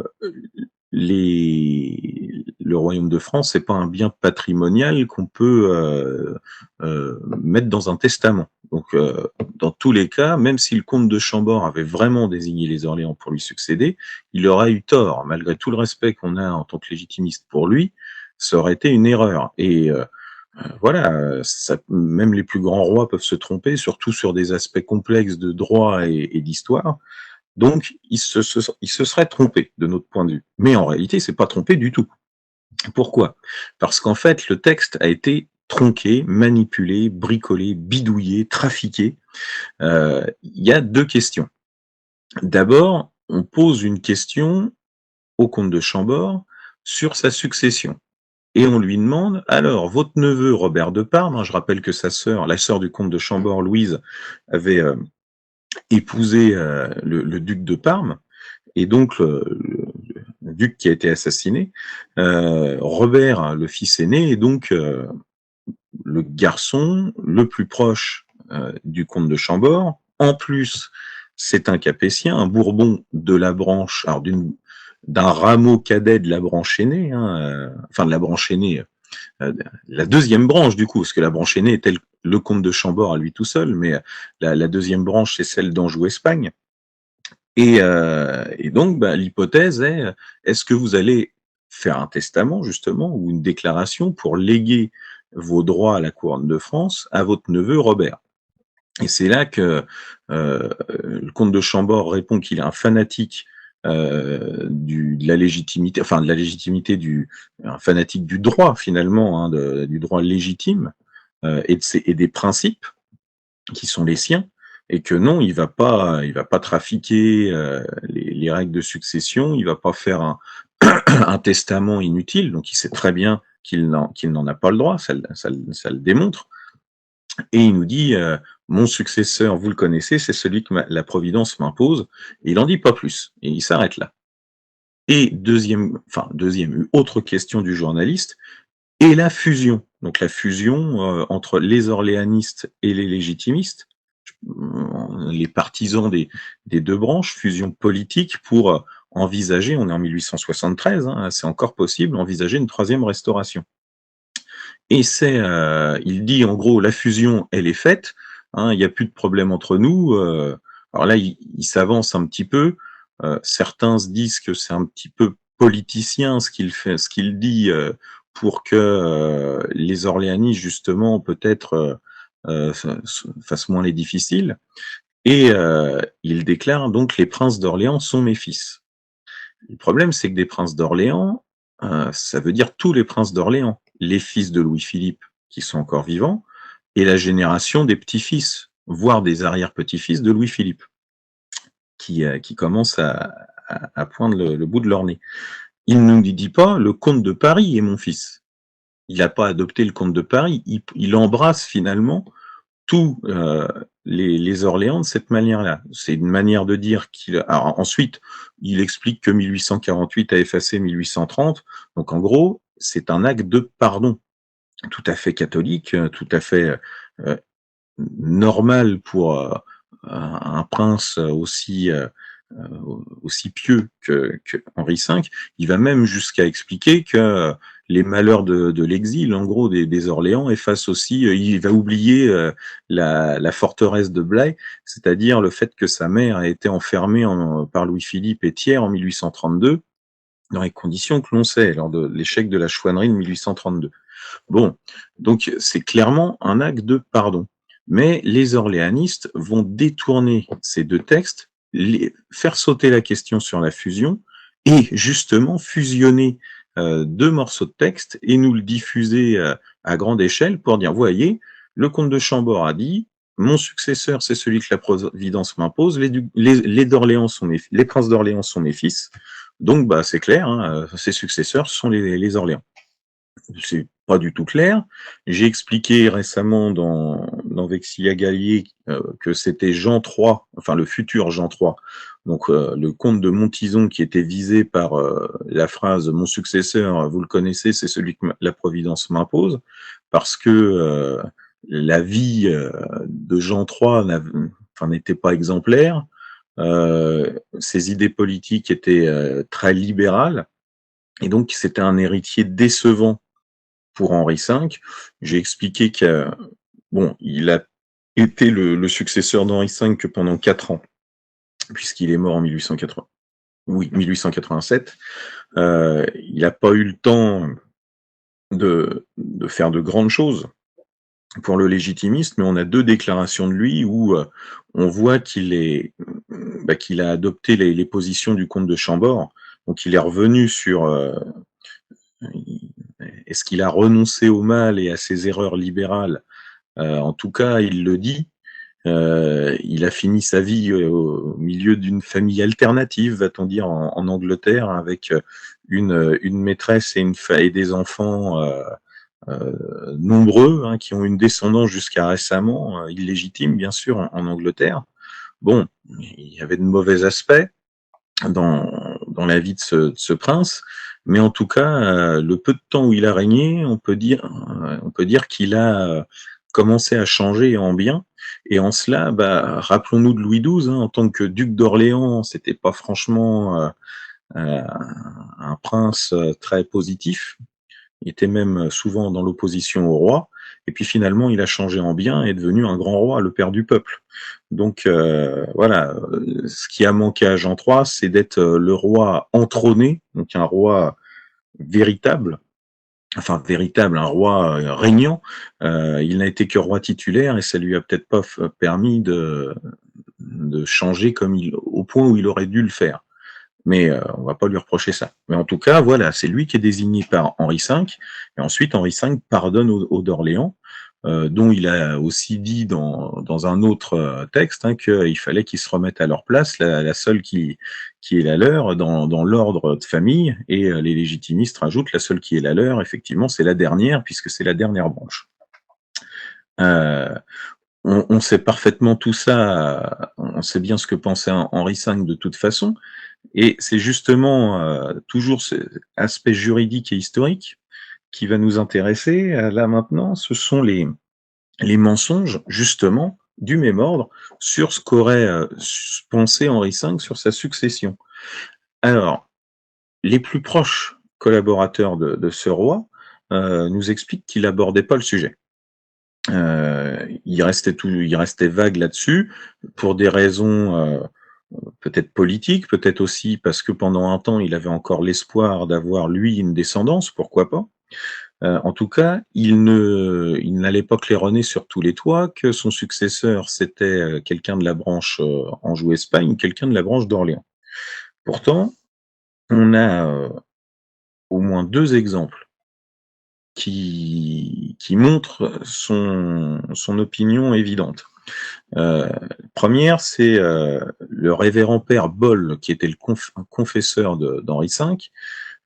le royaume de France, c'est pas un bien patrimonial qu'on peut mettre dans un testament. Donc, dans tous les cas, même si le comte de Chambord avait vraiment désigné les Orléans pour lui succéder, il aurait eu tort. Malgré tout le respect qu'on a en tant que légitimiste pour lui, ça aurait été une erreur. Et voilà, même les plus grands rois peuvent se tromper, surtout sur des aspects complexes de droit et d'histoire. Donc, il se serait trompé de notre point de vue. Mais en réalité, c'est pas trompé du tout. Pourquoi? Parce qu'en fait, le texte a été tronqué, manipulé, bricolé, bidouillé, trafiqué. Il y a deux questions. D'abord, on pose une question au comte de Chambord sur sa succession. Et on lui demande, alors, votre neveu Robert de Parme, hein, je rappelle que sa sœur, la sœur du comte de Chambord, Louise, avait épousé le duc de Parme, et donc le duc qui a été assassiné, Robert, le fils aîné, est donc le garçon le plus proche du comte de Chambord. En plus, c'est un Capétien, un Bourbon de la branche, alors d'un rameau cadet de la branche aînée, hein, enfin de la branche aînée, la deuxième branche du coup, parce que la branche aînée était le comte de Chambord à lui tout seul, mais la deuxième branche c'est celle d'Anjou-Espagne. Et donc, bah, l'hypothèse est, est-ce que vous allez faire un testament, justement, ou une déclaration pour léguer vos droits à la couronne de France à votre neveu Robert? Et c'est là que le comte de Chambord répond qu'il est un fanatique de la légitimité, enfin de la légitimité un fanatique du droit finalement, hein, du droit légitime et des principes qui sont les siens, et que non, il va pas trafiquer les règles de succession, il va pas faire un testament inutile, donc il sait très bien qu'il n'en a pas le droit, ça le démontre, et il nous dit mon successeur, vous le connaissez, c'est celui que la Providence m'impose, et il en dit pas plus, et il s'arrête là. Et autre question du journaliste, et la fusion, donc la fusion entre les orléanistes et les légitimistes, les partisans des deux branches, fusion politique pour envisager, on est en 1873, hein, c'est encore possible, envisager une troisième restauration. Et il dit en gros, la fusion, elle est faite, hein, il n'y a plus de problème entre nous. Alors là, il s'avance un petit peu. Certains se disent que c'est un petit peu politicien ce qu'il fait, ce qu'il dit pour que les orléanistes justement peut-être fassent moins les difficiles. Et il déclare donc les princes d'Orléans sont mes fils. Le problème, c'est que des princes d'Orléans, ça veut dire tous les princes d'Orléans, les fils de Louis-Philippe qui sont encore vivants, et la génération des petits-fils, voire des arrière-petits-fils de Louis-Philippe, qui commencent à poindre le bout de leur nez. Il ne nous dit pas le comte de Paris est mon fils. Il n'a pas adopté le comte de Paris. Il embrasse finalement tous les Orléans de cette manière-là. C'est une manière de dire qu'il. Alors ensuite, il explique que 1848 a effacé 1830. Donc en gros, c'est un acte de pardon, tout à fait catholique, tout à fait euh, normal pour un prince aussi pieux que Henri V. Il va même jusqu'à expliquer que les malheurs de l'exil, en gros, des Orléans, effacent aussi, il va oublier la forteresse de Blaye, c'est-à-dire le fait que sa mère a été enfermée par Louis-Philippe et Thiers en 1832, dans les conditions que l'on sait, lors de l'échec de la chouannerie de 1832. Bon, donc c'est clairement un acte de pardon. Mais les orléanistes vont détourner ces deux textes, faire sauter la question sur la fusion, et justement fusionner deux morceaux de texte et nous le diffuser à grande échelle pour dire, voyez, le comte de Chambord a dit, mon successeur, c'est celui que la Providence m'impose, les princes d'Orléans sont mes fils, donc bah, c'est clair, hein, ses successeurs sont les Orléans. C'est pas du tout clair. J'ai expliqué récemment dans Vexilla Gallier que c'était Jean III, enfin le futur Jean III, donc le comte de Montizon qui était visé par la phrase « Mon successeur, vous le connaissez, c'est celui que la Providence m'impose », parce que la vie de Jean III n'était pas exemplaire, ses idées politiques étaient très libérales, et donc c'était un héritier décevant pour Henri V. J'ai expliqué que bon, il a été le successeur d'Henri V que pendant 4 ans, puisqu'il est mort en 1887. Il n'a pas eu le temps de faire de grandes choses. pour le légitimiste, mais on a deux déclarations de lui où on voit qu'il a adopté les positions du comte de Chambord. Donc il est revenu sur est-ce qu'il a renoncé au mal et à ses erreurs libérales. En tout cas, il le dit. Il a fini sa vie au milieu d'une famille alternative, va-t-on dire, en Angleterre, avec une maîtresse et des enfants nombreux, hein, qui ont une descendance jusqu'à récemment, illégitime bien sûr, en Angleterre. Bon, il y avait de mauvais aspects dans la vie de ce prince, mais en tout cas, le peu de temps où il a régné, on peut dire qu'il a commencé à changer en bien. Et en cela, rappelons-nous de Louis XII, hein, en tant que duc d'Orléans, c'était pas franchement un prince très positif. Il était même souvent dans l'opposition au roi. Et puis finalement, il a changé en bien et est devenu un grand roi, le père du peuple. Donc voilà, ce qui a manqué à Jean III, c'est d'être le roi enthrôné, donc un roi véritable, un roi régnant. Il n'a été que roi titulaire et ça lui a peut-être pas permis de changer au point où il aurait dû le faire. Mais on va pas lui reprocher ça. Mais en tout cas, voilà, c'est lui qui est désigné par Henri V, et ensuite Henri V pardonne aux d'Orléans, dont il a aussi dit dans un autre texte, hein, qu'il fallait qu'ils se remettent à leur place, la seule qui est la leur dans l'ordre de famille, et les légitimistes rajoutent la seule qui est la leur, effectivement, c'est la dernière, puisque c'est la dernière branche. Euh, on sait parfaitement tout ça, on sait bien ce que pensait Henri V de toute façon, et c'est justement toujours cet aspect juridique et historique qui va nous intéresser là maintenant. Ce sont les mensonges, justement, du même ordre sur ce qu'aurait pensé Henri V sur sa succession. Alors, les plus proches collaborateurs de ce roi nous expliquent qu'il n'abordait pas le sujet. Il restait vague là-dessus pour des raisons peut-être politique, peut-être aussi parce que pendant un temps, il avait encore l'espoir d'avoir, lui, une descendance, pourquoi pas. En tout cas, il n'allait pas claironner sur tous les toits que son successeur, c'était quelqu'un de la branche Anjou-Espagne, quelqu'un de la branche d'Orléans. Pourtant, on a au moins deux exemples qui montrent son opinion évidente. Première, c'est le révérend père Boll, qui était un confesseur d'Henri V.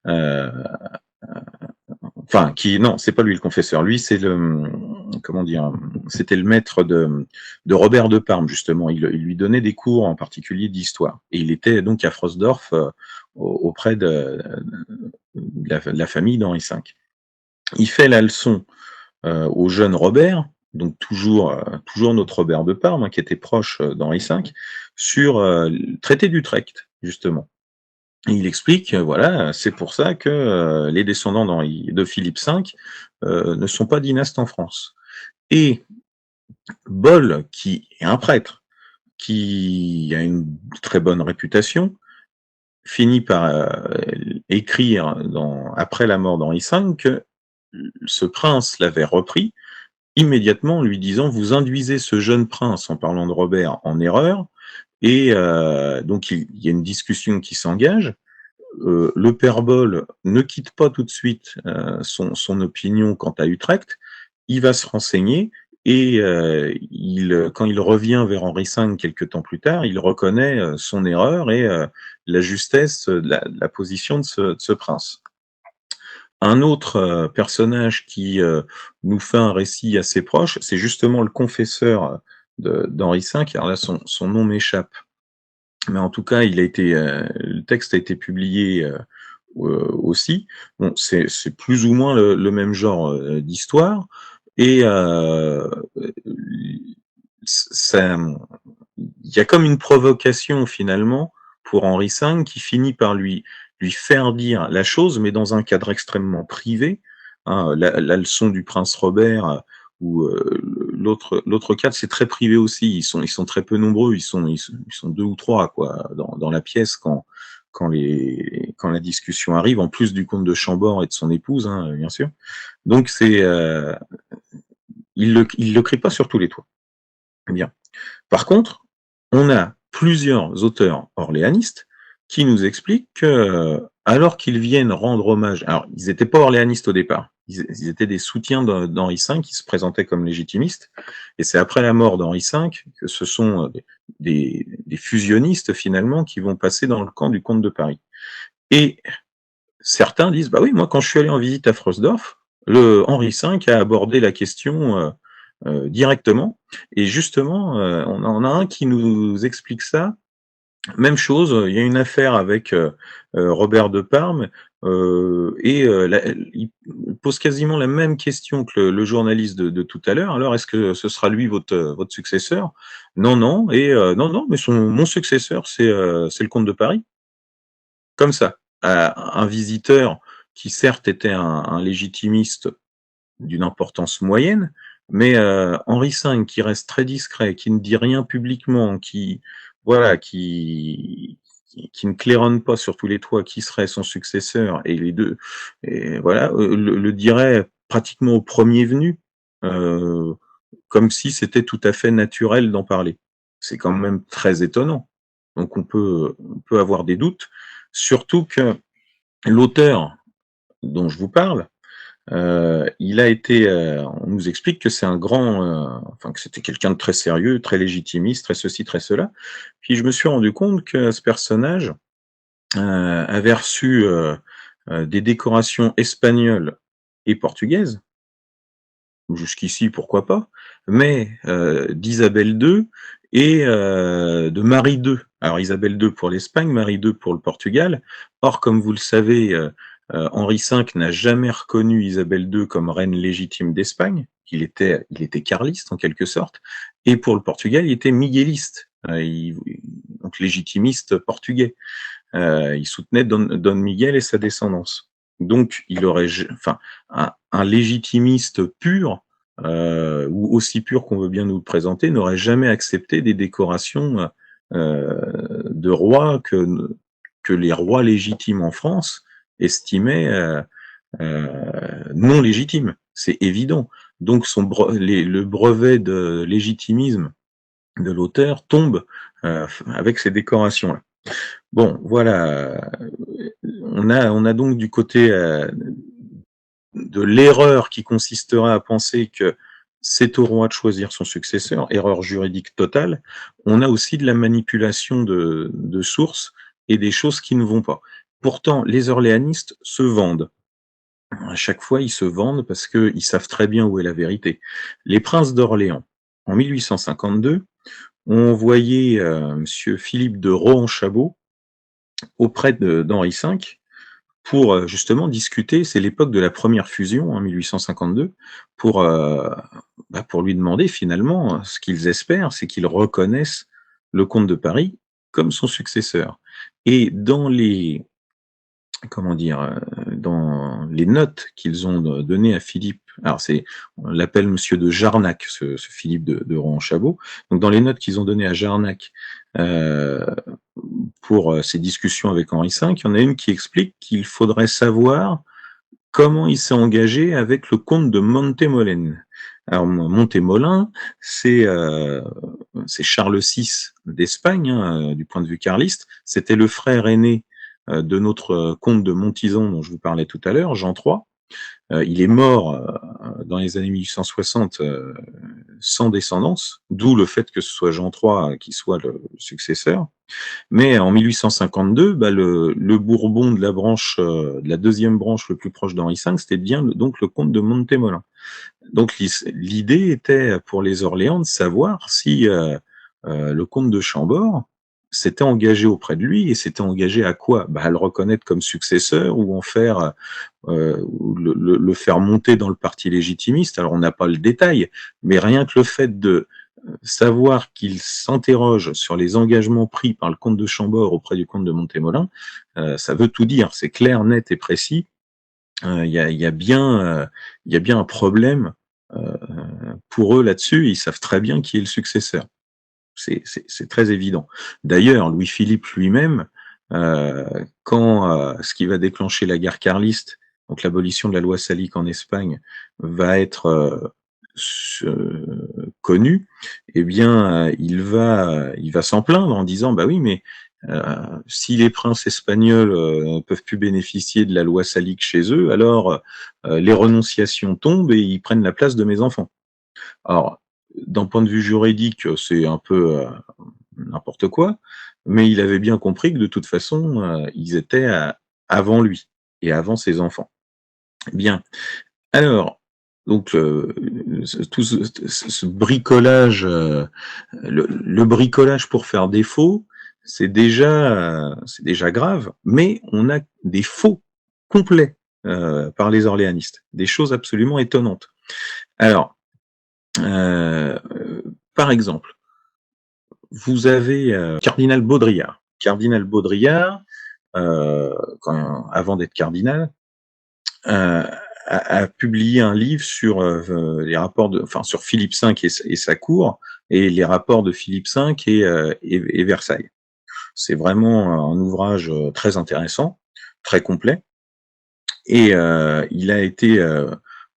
Euh, non, c'est pas lui le confesseur. Lui, c'est comment dire, c'était le maître de Robert de Parme, justement. Il lui donnait des cours, en particulier d'histoire. Et il était donc à Frosdorf auprès de la famille d'Henri V. Il fait la leçon au jeune Robert, donc toujours notre Robert de Parme, hein, qui était proche d'Henri V, sur le traité d'Utrecht, justement. Et il explique, voilà, c'est pour ça que les descendants de Philippe V ne sont pas dynastes en France. Et Boll, qui est un prêtre, qui a une très bonne réputation, finit par écrire après la mort d'Henri V que ce prince l'avait repris immédiatement en lui disant: vous induisez ce jeune prince, en parlant de Robert, en erreur, et donc il y a une discussion qui s'engage. Le père Boll ne quitte pas tout de suite son opinion quant à Utrecht, il va se renseigner, et quand il revient vers Henri V quelques temps plus tard, il reconnaît son erreur et la justesse de la position de ce prince. Un autre personnage qui nous fait un récit assez proche, c'est justement le confesseur d'Henri V. Alors là, son nom m'échappe, mais en tout cas, le texte a été publié aussi. Bon, c'est plus ou moins le même genre d'histoire, et il y a comme une provocation finalement pour Henri V qui finit par lui faire dire la chose, mais dans un cadre extrêmement privé. Hein, la leçon du prince Robert, ou l'autre cadre, c'est très privé aussi. Ils sont très peu nombreux. Ils sont deux ou trois quoi dans la pièce quand la discussion arrive, en plus du comte de Chambord et de son épouse, hein, bien sûr. Donc il le crie pas sur tous les toits. Bien. Par contre, on a plusieurs auteurs orléanistes qui nous expliquent que, alors qu'ils viennent rendre hommage, alors ils n'étaient pas orléanistes au départ, ils étaient des soutiens d'Henri V qui se présentaient comme légitimistes, et c'est après la mort d'Henri V que ce sont des fusionnistes finalement qui vont passer dans le camp du comte de Paris. Et certains disent, bah oui, moi quand je suis allé en visite à Frosdorf, le Henri V a abordé la question directement. Et justement, on en a un qui nous explique ça. Même chose, il y a une affaire avec Robert de Parme, il pose quasiment la même question que le journaliste de tout à l'heure. Alors, est-ce que ce sera lui votre successeur? Non, non, non, non, mais mon successeur, c'est le comte de Paris. Comme ça, un visiteur qui certes était un légitimiste d'une importance moyenne, mais Henri V qui reste très discret, qui ne dit rien publiquement, qui voilà, qui ne claironne pas sur tous les toits qui serait son successeur, et les deux, et voilà, le dirait pratiquement au premier venu, euh, comme si c'était tout à fait naturel d'en parler. C'est quand même très étonnant. Donc on peut avoir des doutes, surtout que l'auteur dont je vous parle, il a été, on nous explique que c'est un grand, enfin que c'était quelqu'un de très sérieux, très légitimiste, très ceci, très cela. Puis je me suis rendu compte que ce personnage avait reçu des décorations espagnoles et portugaises. Jusqu'ici, pourquoi pas, mais d'Isabelle II et de Marie II. Alors Isabelle II pour l'Espagne, Marie II pour le Portugal. Or, comme vous le savez, Henri V n'a jamais reconnu Isabelle II comme reine légitime d'Espagne. Il était carliste en quelque sorte, et pour le Portugal, il était migueliste, donc légitimiste portugais. Il soutenait Don Miguel et sa descendance. Donc, il aurait, enfin, un légitimiste pur, ou aussi pur qu'on veut bien nous le présenter, n'aurait jamais accepté des décorations de rois que les rois légitimes en France estimaient non légitimes. C'est évident. Donc, le brevet de légitimisme de l'auteur tombe avec ces décorations-là. Bon, voilà. On a donc du côté de l'erreur qui consistera à penser que c'est au roi de choisir son successeur, erreur juridique totale. On a aussi de la manipulation de sources et des choses qui ne vont pas. Pourtant, les orléanistes se vendent. À chaque fois, ils se vendent parce qu'ils savent très bien où est la vérité. Les princes d'Orléans, en 1852, ont envoyé Monsieur Philippe de Rohan-Chabot auprès d'Henri V pour justement discuter, c'est l'époque de la première fusion en 1852, pour lui demander finalement ce qu'ils espèrent, c'est qu'il reconnaisse le comte de Paris comme son successeur. Et dans les, comment dire, dans les notes qu'ils ont données à Philippe, alors on l'appelle Monsieur de Jarnac, ce Philippe de Rohan-Chabot. Donc dans les notes qu'ils ont données à Jarnac euh, pour ces discussions avec Henri V, il y en a une qui explique qu'il faudrait savoir comment il s'est engagé avec le comte de Montemolène. Alors Montemolin, c'est Charles VI d'Espagne, hein, du point de vue carliste. C'était le frère aîné de notre comte de Montizon dont je vous parlais tout à l'heure, Jean III. Il est mort dans les années 1860 sans descendance, d'où le fait que ce soit Jean III qui soit le successeur. Mais en 1852, le Bourbon de la branche, de la deuxième branche le plus proche d'Henri V, c'était bien donc le comte de Montemolin. Donc l'idée était pour les Orléans de savoir si le comte de Chambord s'était engagé auprès de lui, et s'était engagé à quoi? À le reconnaître comme successeur, ou en faire ou le faire monter dans le parti légitimiste. Alors on n'a pas le détail, mais rien que le fait de savoir qu'il s'interroge sur les engagements pris par le comte de Chambord auprès du comte de Montemolin, ça veut tout dire. C'est clair, net et précis. Il y a bien un problème pour eux là-dessus. Ils savent très bien qui est le successeur. C'est très évident. D'ailleurs, Louis-Philippe lui-même, quand ce qui va déclencher la guerre carliste, donc l'abolition de la loi salique en Espagne, va être connu, eh bien, il va s'en plaindre en disant, bah oui, mais si les princes espagnols ne peuvent plus bénéficier de la loi salique chez eux, alors les renonciations tombent et ils prennent la place de mes enfants. Alors, d'un point de vue juridique, c'est un peu n'importe quoi, mais il avait bien compris que de toute façon, ils étaient avant lui et avant ses enfants. Bien. Alors, donc, tout ce bricolage, le bricolage pour faire des faux, c'est déjà grave, mais on a des faux complets par les orléanistes, des choses absolument étonnantes. Alors, euh, par exemple, vous avez Cardinal Baudrillard. Cardinal Baudrillard, avant d'être cardinal, a publié un livre sur les rapports sur Philippe V et sa cour, et les rapports de Philippe V et Versailles. C'est vraiment un ouvrage très intéressant, très complet, et il a été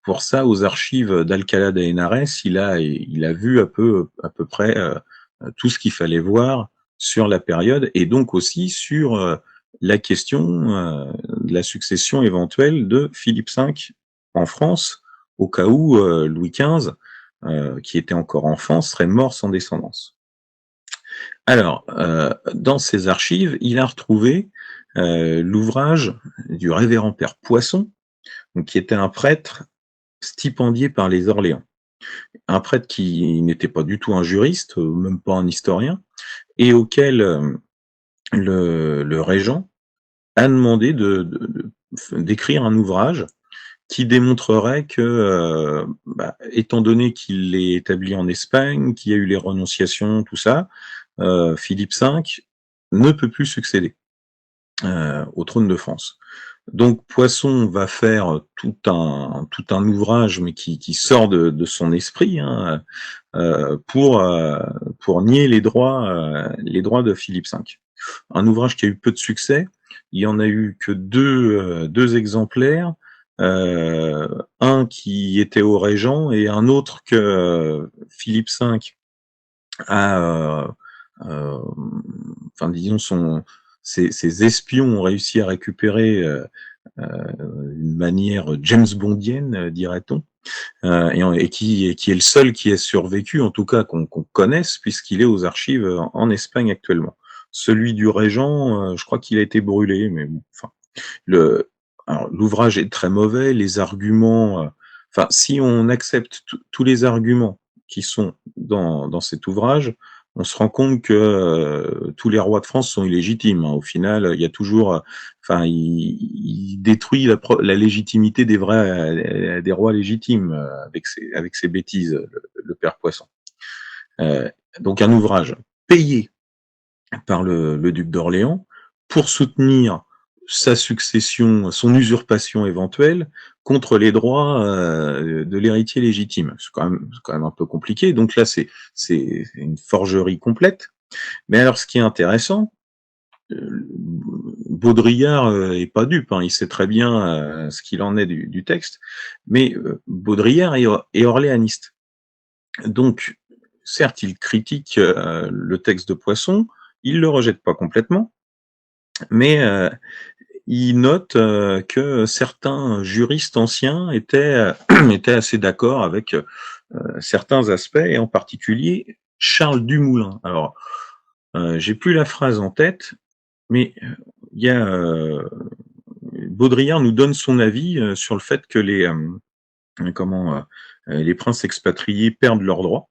pour ça aux archives d'Alcalá de Henares. Il a vu à peu près tout ce qu'il fallait voir sur la période, et donc aussi sur la question de la succession éventuelle de Philippe V en France, au cas où Louis XV, qui était encore enfant, serait mort sans descendance. Alors, dans ses archives, il a retrouvé l'ouvrage du révérend père Poisson, donc, qui était un prêtre stipendié par les Orléans. Un prêtre qui n'était pas du tout un juriste, même pas un historien, et auquel le régent a demandé d'écrire un ouvrage qui démontrerait que, étant donné qu'il est établi en Espagne, qu'il y a eu les renonciations, tout ça, Philippe V ne peut plus succéder au trône de France. Donc Poisson va faire tout un ouvrage, mais qui sort de son esprit, hein, pour nier les droits de Philippe V. Un ouvrage qui a eu peu de succès. Il y en a eu que deux exemplaires, un qui était au régent et un autre que Philippe V a, disons ses espions ont réussi à récupérer d'une manière James Bondienne, dirait-on, et qui est le seul qui ait survécu, en tout cas qu'on connaisse, puisqu'il est aux archives en Espagne actuellement. Celui du régent, je crois qu'il a été brûlé, mais bon, enfin, l'ouvrage est très mauvais, les arguments, si on accepte tous les arguments qui sont dans cet ouvrage, on se rend compte que tous les rois de France sont illégitimes, hein. Au final, il y a toujours, il détruit la légitimité des des rois légitimes avec ses bêtises, le père Poisson. Donc un ouvrage payé par le duc d'Orléans pour soutenir sa succession, son usurpation éventuelle contre les droits de l'héritier légitime. C'est quand même un peu compliqué. Donc là, c'est une forgerie complète. Mais alors, ce qui est intéressant, Baudrillard est pas dupe, hein, il sait très bien ce qu'il en est du texte, mais Baudrillard est orléaniste. Donc, certes, il critique le texte de Poisson, il le rejette pas complètement, mais il note que certains juristes anciens étaient assez d'accord avec certains aspects, et en particulier Charles Dumoulin. Alors, j'ai plus la phrase en tête, mais il y a Baudrillard nous donne son avis sur le fait que les princes expatriés perdent leurs droits.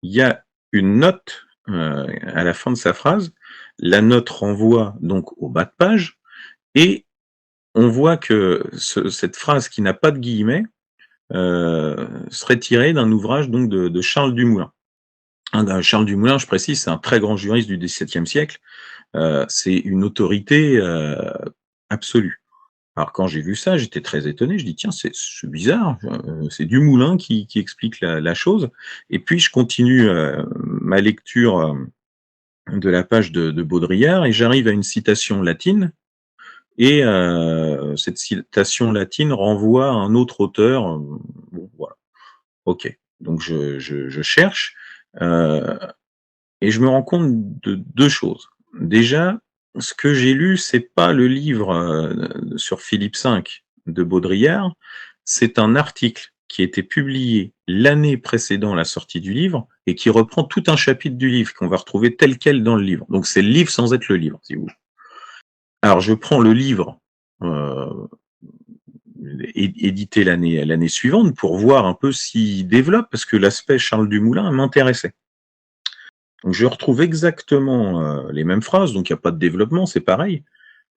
Il y a une note à la fin de sa phrase. La note renvoie donc au bas de page, et on voit que cette phrase qui n'a pas de guillemets serait tirée d'un ouvrage donc de Charles Dumoulin. Charles Dumoulin, je précise, c'est un très grand juriste du XVIIe siècle. C'est une autorité absolue. Alors quand j'ai vu ça, j'étais très étonné. Je dis tiens, c'est bizarre. C'est Dumoulin qui explique la chose. Et puis je continue ma lecture de la page de Baudrillard, et j'arrive à une citation latine. Et cette citation latine renvoie à un autre auteur. Bon, voilà. Ok. Donc je cherche, euh, et je me rends compte de deux choses. Déjà, ce que j'ai lu, c'est pas le livre sur Philippe V de Baudrillard, c'est un article qui a été publié l'année précédant la sortie du livre et qui reprend tout un chapitre du livre qu'on va retrouver tel quel dans le livre. Donc c'est le livre sans être le livre, si vous voulez. Alors je prends le livre euh, édité l'année suivante pour voir un peu s'il développe, parce que l'aspect Charles Dumoulin m'intéressait. Donc je retrouve exactement les mêmes phrases, donc il n'y a pas de développement, c'est pareil,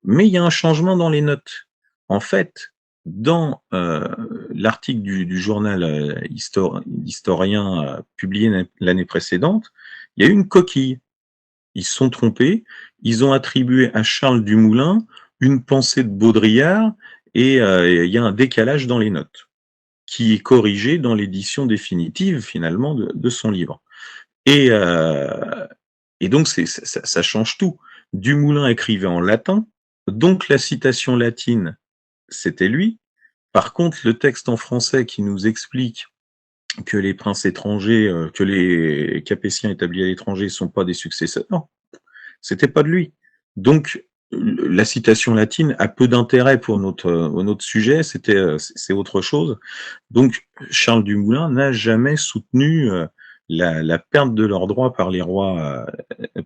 mais il y a un changement dans les notes. En fait, dans l'article du journal historien publié l'année précédente, il y a eu une coquille. Ils se sont trompés, ils ont attribué à Charles Dumoulin une pensée de Baudrillard, et il y a un décalage dans les notes, qui est corrigé dans l'édition définitive, finalement, de son livre. Et, et donc, ça change tout. Dumoulin écrivait en latin, donc la citation latine, c'était lui. Par contre, le texte en français qui nous explique que les princes étrangers, que les Capétiens établis à l'étranger ne sont pas des successeurs, non, c'était pas de lui. Donc, la citation latine a peu d'intérêt pour notre sujet, c'est autre chose. Donc, Charles Dumoulin n'a jamais soutenu la perte de leurs droits par les rois,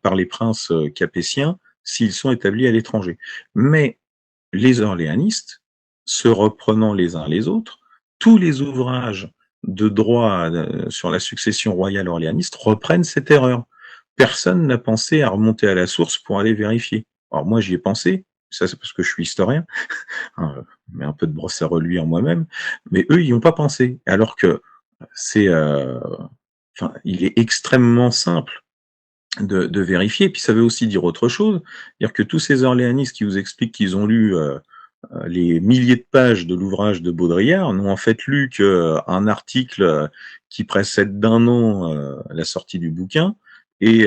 par les princes capétiens, s'ils sont établis à l'étranger. Mais les orléanistes, se reprenant les uns les autres, tous les ouvrages de droit sur la succession royale orléaniste reprennent cette erreur. Personne n'a pensé à remonter à la source pour aller vérifier. Alors moi, j'y ai pensé, ça c'est parce que je suis historien, hein, mais un peu de brosse à reluire moi-même, mais eux, ils n'y ont pas pensé. Alors que c'est, enfin, il est extrêmement simple de vérifier. Puis ça veut aussi dire autre chose, dire que tous ces orléanistes qui vous expliquent qu'ils ont lu les milliers de pages de l'ouvrage de Baudrillard n'ont en fait lu qu'un article qui précède d'un an la sortie du bouquin, et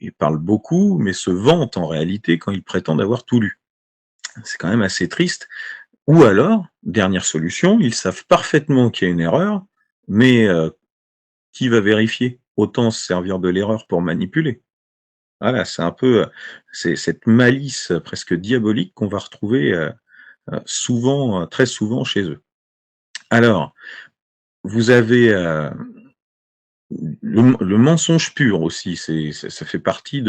ils parlent beaucoup, mais se vantent en réalité quand ils prétendent avoir tout lu. C'est quand même assez triste. Ou alors, dernière solution, ils savent parfaitement qu'il y a une erreur, mais qui va vérifier? Autant se servir de l'erreur pour manipuler. Voilà, c'est un peu c'est cette malice presque diabolique qu'on va retrouver souvent, très souvent chez eux. Alors, vous avez le mensonge pur aussi, ça fait partie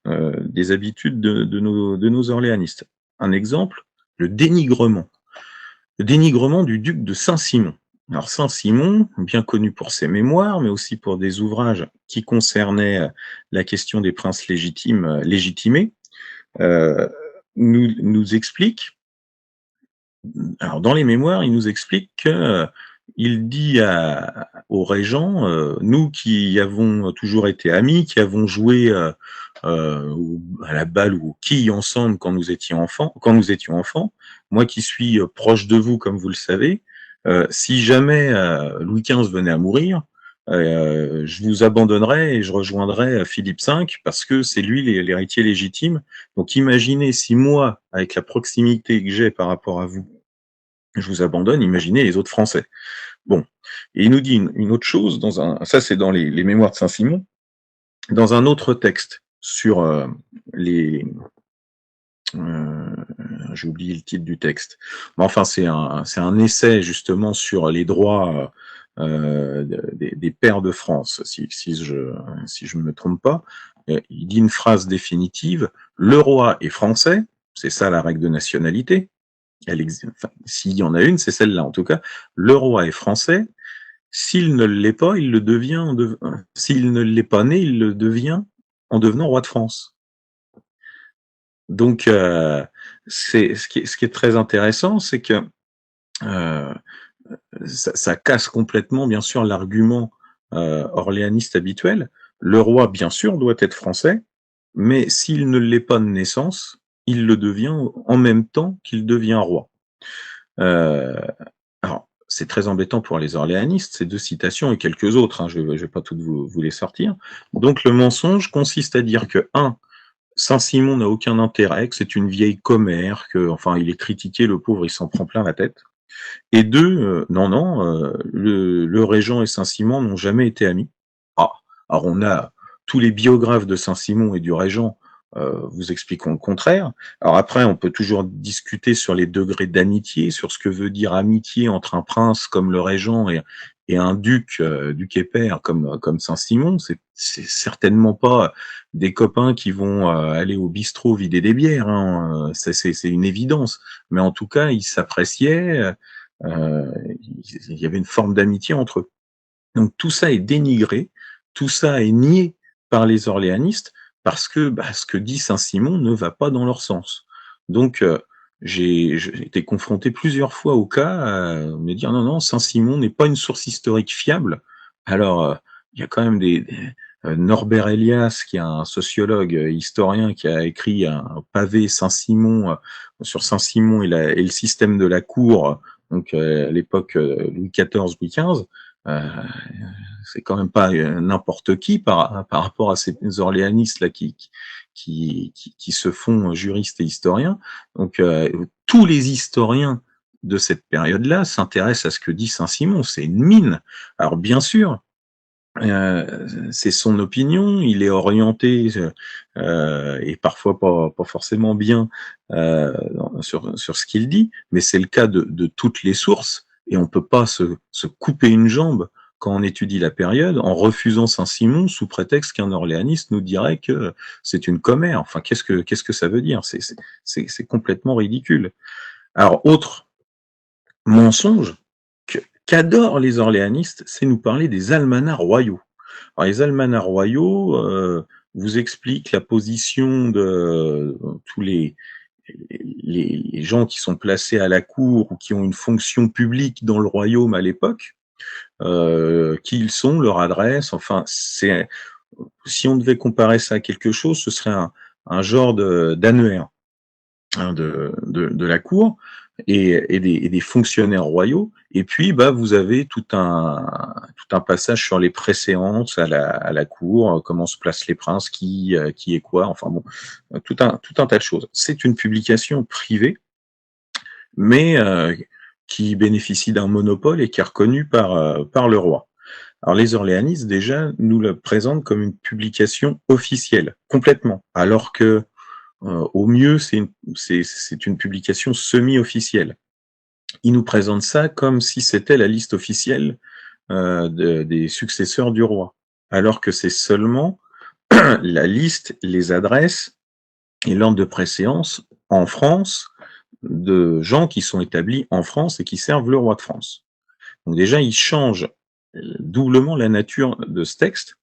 des habitudes de nos orléanistes. Un exemple, le dénigrement. Le dénigrement du duc de Saint-Simon. Alors Saint-Simon, bien connu pour ses mémoires, mais aussi pour des ouvrages qui concernaient la question des princes légitimés, nous explique, alors dans les mémoires, il nous explique que il dit aux régents, nous qui avons toujours été amis, qui avons joué à la balle ou aux quilles ensemble quand nous étions enfants, moi qui suis proche de vous, comme vous le savez, si jamais Louis XV venait à mourir, je vous abandonnerais et je rejoindrais Philippe V parce que c'est lui l'héritier légitime. Donc imaginez si moi, avec la proximité que j'ai par rapport à vous, je vous abandonne, imaginez les autres Français. Bon, et il nous dit une autre chose, ça c'est dans les mémoires de Saint-Simon, dans un autre texte sur les... j'ai oublié le titre du texte. Mais enfin, c'est un essai justement sur les droits des pairs de France, si je ne me trompe pas. Il dit une phrase définitive, le roi est français, c'est ça la règle de nationalité. Enfin, s'il y en a une, c'est celle-là en tout cas. Le roi est français. S'il ne l'est pas, il le devient. S'il ne l'est pas né, il le devient en devenant roi de France. Donc, ce qui est très intéressant, c'est que ça casse complètement, bien sûr, l'argument orléaniste habituel. Le roi, bien sûr, doit être français, mais s'il ne l'est pas de naissance, il le devient en même temps qu'il devient roi. Alors, c'est très embêtant pour les orléanistes, ces deux citations et quelques autres, hein, je ne vais pas toutes vous les sortir. Donc le mensonge consiste à dire que, Saint-Simon n'a aucun intérêt, que c'est une vieille commère, que, enfin, il est critiqué, le pauvre, il s'en prend plein la tête. Et deux, non, non, le régent et Saint-Simon n'ont jamais été amis. Ah, alors on a tous les biographes de Saint-Simon et du régent vous expliqueront le contraire. Alors après, on peut toujours discuter sur les degrés d'amitié, sur ce que veut dire amitié entre un prince comme le régent et un duc et pair comme Saint-Simon. C'est certainement pas des copains qui vont aller au bistrot vider des bières, hein. C'est une évidence. Mais en tout cas, ils s'appréciaient. Euh, il y avait une forme d'amitié entre eux. Donc tout ça est dénigré, tout ça est nié par les orléanistes parce que ce que dit Saint-Simon ne va pas dans leur sens. Donc j'ai été confronté plusieurs fois au cas à me dire non, non, Saint-Simon n'est pas une source historique fiable. Alors il y a quand même Norbert Elias, qui est un sociologue historien, qui a écrit un pavé Saint-Simon sur Saint-Simon et le système de la cour, donc à l'époque Louis XIV, Louis XV. Euh, c'est quand même pas n'importe qui par rapport à ces orléanistes là qui se font juristes et historiens. Donc tous les historiens de cette période-là s'intéressent à ce que dit Saint-Simon. C'est une mine. Alors bien sûr, c'est son opinion, il est orienté et parfois pas forcément bien sur ce qu'il dit, mais c'est le cas de toutes les sources, et on peut pas se couper une jambe quand on étudie la période en refusant Saint-Simon sous prétexte qu'un orléaniste nous dirait que c'est une commère. Enfin, qu'est-ce que ça veut dire? C'est complètement ridicule. Alors, autre mensonge qu'adorent les orléanistes, c'est nous parler des almanachs royaux. Alors, les almanachs royaux vous expliquent la position de tous les gens qui sont placés à la cour ou qui ont une fonction publique dans le royaume à l'époque, qui ils sont, leur adresse, enfin, si on devait comparer ça à quelque chose, ce serait un genre d'annuaire hein, de la cour et des fonctionnaires royaux. Et puis, vous avez tout un passage sur les préséances à la cour, comment se placent les princes, qui est quoi, enfin bon, tout un tas de choses. C'est une publication privée, mais qui bénéficie d'un monopole et qui est reconnue par le roi. Alors les orléanistes, déjà, nous le présentent comme une publication officielle, complètement, alors que au mieux, c'est une publication semi-officielle. Ils nous présentent ça comme si c'était la liste officielle des successeurs du roi, alors que c'est seulement la liste, les adresses et l'ordre de préséance en France de gens qui sont établis en France et qui servent le roi de France. Donc déjà, ils changent doublement la nature de ce texte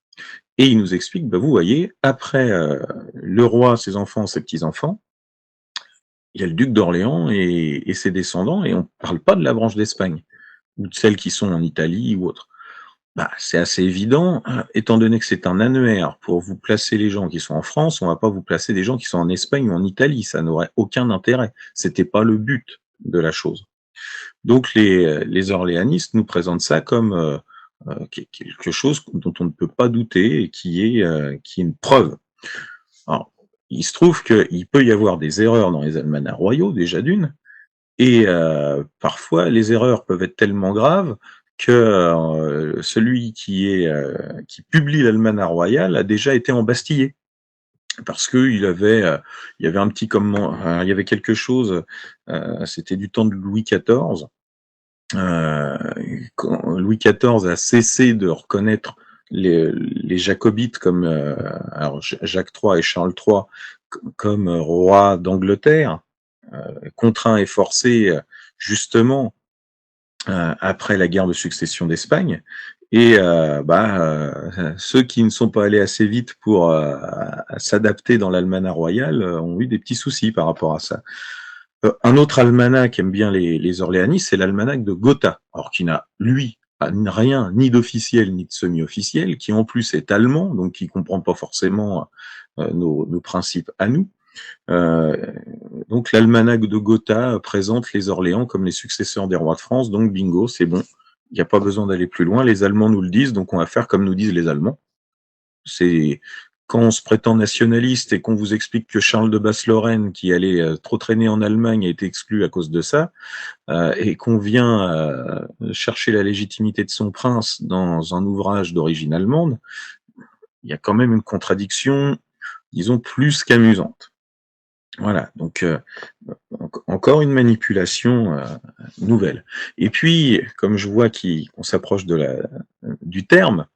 et ils nous expliquent, vous voyez, après le roi, ses enfants, ses petits-enfants, il y a le duc d'Orléans et ses descendants, et on ne parle pas de la branche d'Espagne, ou de celles qui sont en Italie ou autre. C'est assez évident, étant donné que c'est un annuaire pour vous placer les gens qui sont en France, on ne va pas vous placer des gens qui sont en Espagne ou en Italie, ça n'aurait aucun intérêt. C'était pas le but de la chose. Donc les orléanistes nous présentent ça comme quelque chose dont on ne peut pas douter et qui est une preuve. Alors, il se trouve qu'il peut y avoir des erreurs dans les almanachs royaux, déjà d'une, et parfois les erreurs peuvent être tellement graves que celui qui publie l'almanach royal a déjà été embastillé parce que il y avait un petit comment, il y avait quelque chose, c'était du temps de Louis XIV. Quand Louis XIV a cessé de reconnaître les jacobites comme alors Jacques III et Charles III comme rois d'Angleterre, contraints et forcés justement après la guerre de succession d'Espagne. Et ceux qui ne sont pas allés assez vite pour s'adapter dans l'almanach royal ont eu des petits soucis par rapport à ça. Un autre almanach qui aime bien les orléanistes, c'est l'almanach de Gotha, alors qui n'a, lui, rien ni d'officiel ni de semi-officiel, qui en plus est allemand, donc qui comprend pas forcément nos principes à nous. Donc l'almanach de Gotha présente les Orléans comme les successeurs des rois de France, donc bingo, c'est bon, il n'y a pas besoin d'aller plus loin, les Allemands nous le disent, donc on va faire comme nous disent les Allemands. C'est quand on se prétend nationaliste et qu'on vous explique que Charles de Basse-Lorraine, qui allait trop traîner en Allemagne, a été exclu à cause de ça, et qu'on vient chercher la légitimité de son prince dans un ouvrage d'origine allemande, il y a quand même une contradiction, disons, plus qu'amusante. Voilà, donc encore une manipulation nouvelle. Et puis, comme je vois qu'on s'approche du terme,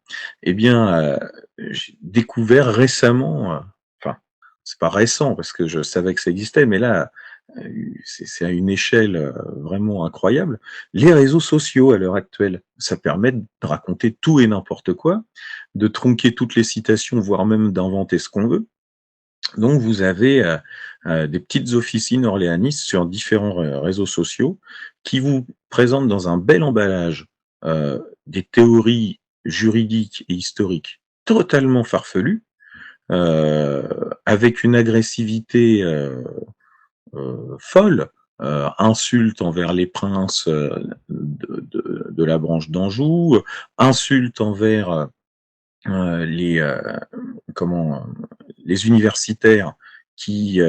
eh bien, j'ai découvert récemment, enfin, c'est pas récent parce que je savais que ça existait, mais là, c'est à une échelle vraiment incroyable. Les réseaux sociaux à l'heure actuelle, ça permet de raconter tout et n'importe quoi, de tronquer toutes les citations, voire même d'inventer ce qu'on veut. Donc vous avez des petites officines orléanistes sur différents réseaux sociaux qui vous présentent dans un bel emballage des théories juridiques et historiques totalement farfelues, avec une agressivité folle, insultes envers les princes de la branche d'Anjou, insultes envers les comment les universitaires qui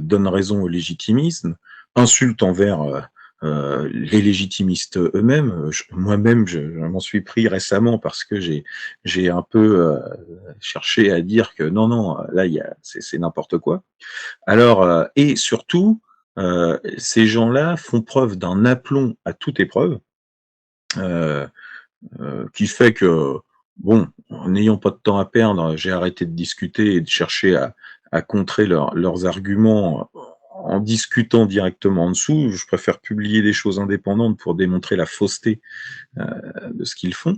donnent raison au légitimisme, insultent envers les légitimistes eux-mêmes. Moi-même, je m'en suis pris récemment parce que j'ai un peu cherché à dire que non, là, c'est n'importe quoi. Alors, et surtout, ces gens-là font preuve d'un aplomb à toute épreuve, euh, qui fait que, bon, en n'ayant pas de temps à perdre, j'ai arrêté de discuter et de chercher à contrer leurs arguments en discutant directement en dessous. Je préfère publier des choses indépendantes pour démontrer la fausseté de ce qu'ils font.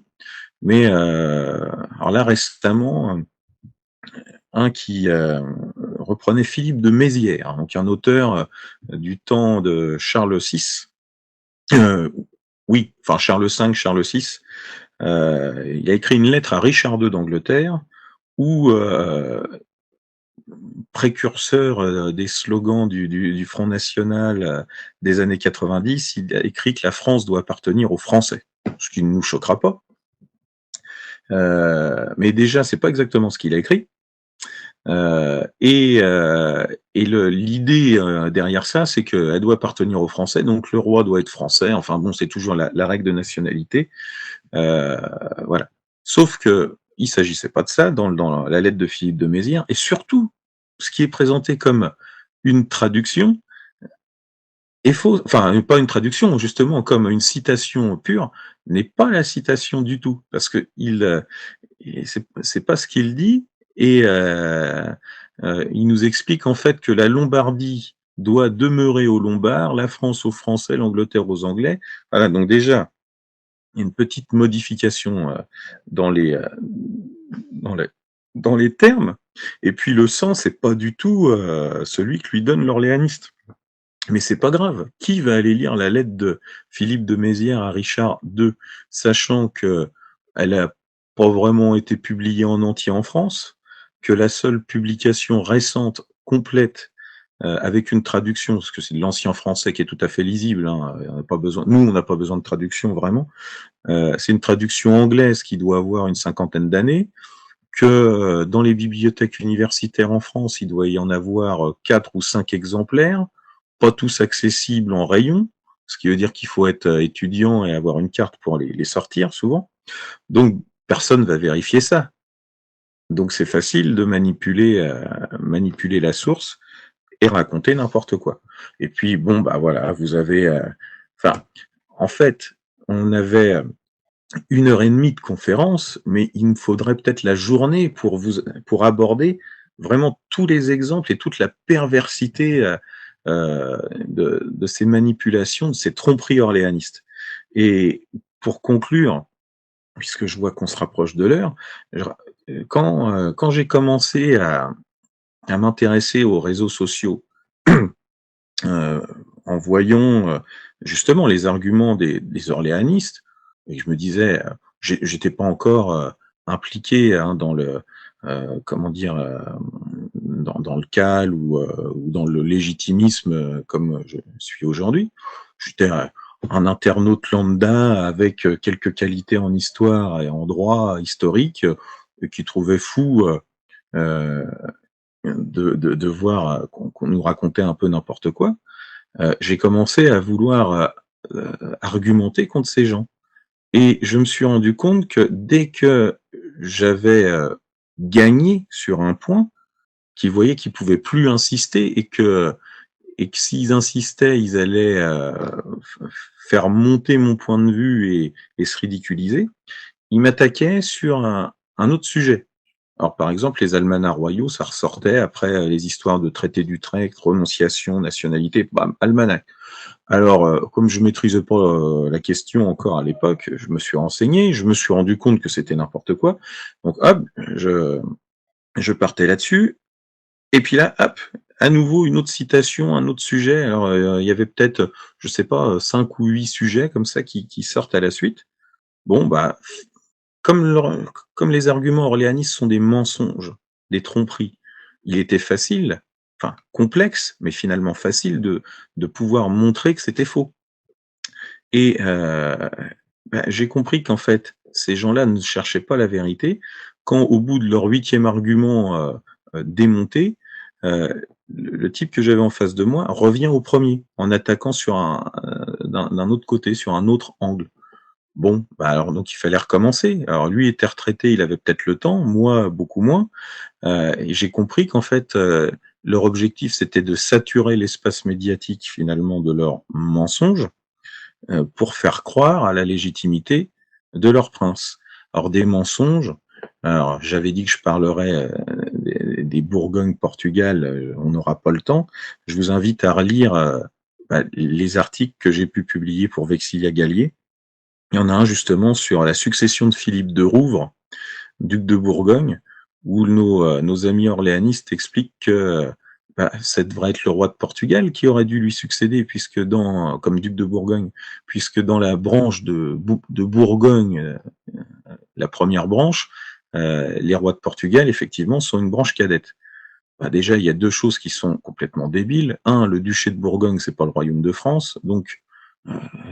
Mais alors là, récemment, un qui reprenait Philippe de Mézières, donc un auteur du temps de Charles VI. Oui, enfin Charles V, Charles VI. Il a écrit une lettre à Richard II d'Angleterre où, précurseur des slogans du Front National des années 90, il a écrit que la France doit appartenir aux Français, ce qui ne nous choquera pas. Mais déjà, c'est pas exactement ce qu'il a écrit. Et l'idée derrière ça, c'est qu'elle doit appartenir aux Français, donc le roi doit être français. Enfin bon, c'est toujours la règle de nationalité. Voilà. Sauf que il s'agissait pas de ça dans la lettre de Philippe de Mézières, et surtout, ce qui est présenté comme une traduction est faux. Enfin, pas une traduction, justement, comme une citation pure, n'est pas la citation du tout, parce que c'est pas ce qu'il dit, et il nous explique en fait que la Lombardie doit demeurer aux Lombards, la France aux Français, l'Angleterre aux Anglais. Voilà, donc déjà, une petite modification dans les euh, dans les dans les termes, et puis le sens c'est pas du tout celui que lui donne l'orléaniste. Mais c'est pas grave. Qui va aller lire la lettre de Philippe de Mézières à Richard II, sachant que elle a pas vraiment été publiée en entier en France, que la seule publication récente complète avec une traduction, parce que c'est de l'ancien français qui est tout à fait lisible, hein, on n'a pas besoin, nous on n'a pas besoin de traduction vraiment. C'est une traduction anglaise qui doit avoir une cinquantaine d'années, que dans les bibliothèques universitaires en France, il doit y en avoir 4 ou 5 exemplaires, pas tous accessibles en rayon, ce qui veut dire qu'il faut être étudiant et avoir une carte pour les sortir souvent. Donc personne va vérifier ça. Donc c'est facile de manipuler la source et raconter n'importe quoi. Et puis bon bah voilà, vous avez, enfin, en fait, on avait 1 heure et demie de conférence, mais il me faudrait peut-être la journée pour aborder vraiment tous les exemples et toute la perversité de ces manipulations, de ces tromperies orléanistes. Et pour conclure, puisque je vois qu'on se rapproche de l'heure, quand j'ai commencé à m'intéresser aux réseaux sociaux, euh, en voyant justement les arguments des orléanistes, et je me disais, j'étais pas encore impliqué hein, dans le comment dire dans le cal ou dans le légitimisme comme je suis aujourd'hui. J'étais un internaute lambda avec quelques qualités en histoire et en droit historique qui trouvait fou euh, de voir qu'on nous racontait un peu n'importe quoi, j'ai commencé à vouloir argumenter contre ces gens. Et je me suis rendu compte que dès que j'avais gagné sur un point, qu'ils voyaient qu'ils pouvaient plus insister et que s'ils insistaient, ils allaient faire monter mon point de vue et se ridiculiser, ils m'attaquaient sur un autre sujet. Alors, par exemple, les almanachs royaux, ça ressortait après les histoires de traité d'Utrecht, renonciation, nationalité, bam, almanach. Alors, comme je maîtrisais pas la question encore à l'époque, je me suis renseigné, je me suis rendu compte que c'était n'importe quoi. Donc, hop, je partais là-dessus. Et puis là, hop, à nouveau une autre citation, un autre sujet. Alors, il y avait peut-être, je sais pas, 5 ou 8 sujets comme ça qui sortent à la suite. Bon, bah, comme les arguments orléanistes sont des mensonges, des tromperies, il était facile, enfin complexe, mais finalement facile de pouvoir montrer que c'était faux. Et bah, j'ai compris qu'en fait, ces gens-là ne cherchaient pas la vérité. Quand au bout de leur 8e argument démonté, le type que j'avais en face de moi revient au premier en attaquant sur d'un autre côté, sur un autre angle. Bon, bah alors donc il fallait recommencer. Alors lui était retraité, il avait peut-être le temps, moi beaucoup moins. Et j'ai compris qu'en fait leur objectif c'était de saturer l'espace médiatique finalement de leurs mensonges pour faire croire à la légitimité de leur prince. Alors des mensonges. Alors j'avais dit que je parlerais des Bourgogne-Portugal, on n'aura pas le temps. Je vous invite à relire les articles que j'ai pu publier pour Vexilia Gallier. Il y en a un justement sur la succession de Philippe de Rouvre, duc de Bourgogne, où nos amis orléanistes expliquent que ça devrait être le roi de Portugal qui aurait dû lui succéder, puisque comme duc de Bourgogne, puisque dans la branche de Bourgogne, la première branche, les rois de Portugal, effectivement, sont une branche cadette. Bah déjà, il y a deux choses qui sont complètement débiles. Un, le duché de Bourgogne, c'est pas le royaume de France, donc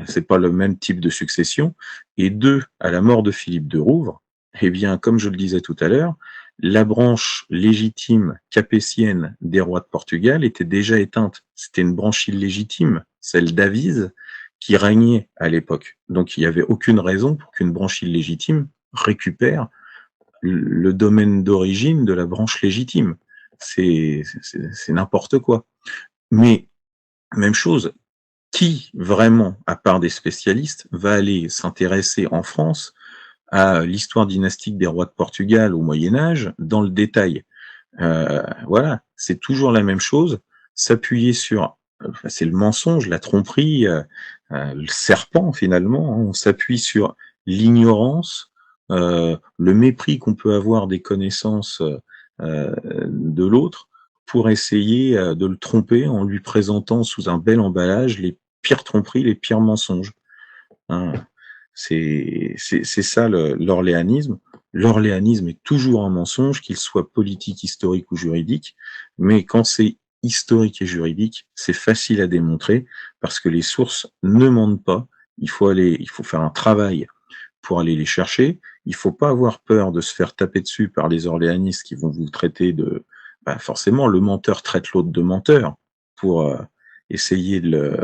c'est pas le même type de succession. Et deux, à la mort de Philippe de Rouvre, eh bien, comme je le disais tout à l'heure, la branche légitime capétienne des rois de Portugal était déjà éteinte. C'était une branche illégitime, celle d'Avise, qui régnait à l'époque. Donc, il n'y avait aucune raison pour qu'une branche illégitime récupère le domaine d'origine de la branche légitime. C'est n'importe quoi. Mais, même chose, qui vraiment, à part des spécialistes, va aller s'intéresser en France à l'histoire dynastique des rois de Portugal au Moyen-Âge dans le détail? Voilà, c'est toujours la même chose, s'appuyer sur, c'est le mensonge, la tromperie, le serpent finalement, hein. On s'appuie sur l'ignorance, le mépris qu'on peut avoir des connaissances de l'autre pour essayer de le tromper en lui présentant sous un bel emballage les pires tromperies, les pires mensonges, hein. C'est ça l'orléanisme. L'orléanisme est toujours un mensonge, qu'il soit politique, historique ou juridique, mais quand c'est historique et juridique, c'est facile à démontrer parce que les sources ne mentent pas. Il faut faire un travail pour aller les chercher. Il faut pas avoir peur de se faire taper dessus par les orléanistes qui vont vous traiter forcément, le menteur traite l'autre de menteur pour essayer de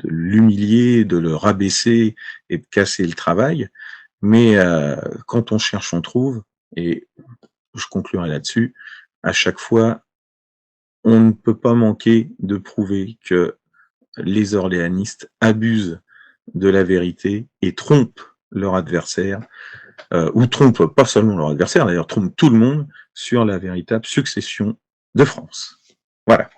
l'humilier, de le rabaisser et de casser le travail. Mais quand on cherche, on trouve. Et je conclurai là-dessus. À chaque fois, on ne peut pas manquer de prouver que les orléanistes abusent de la vérité et trompent leur adversaire, ou trompent pas seulement leur adversaire, d'ailleurs trompent tout le monde sur la véritable succession de France. Voilà.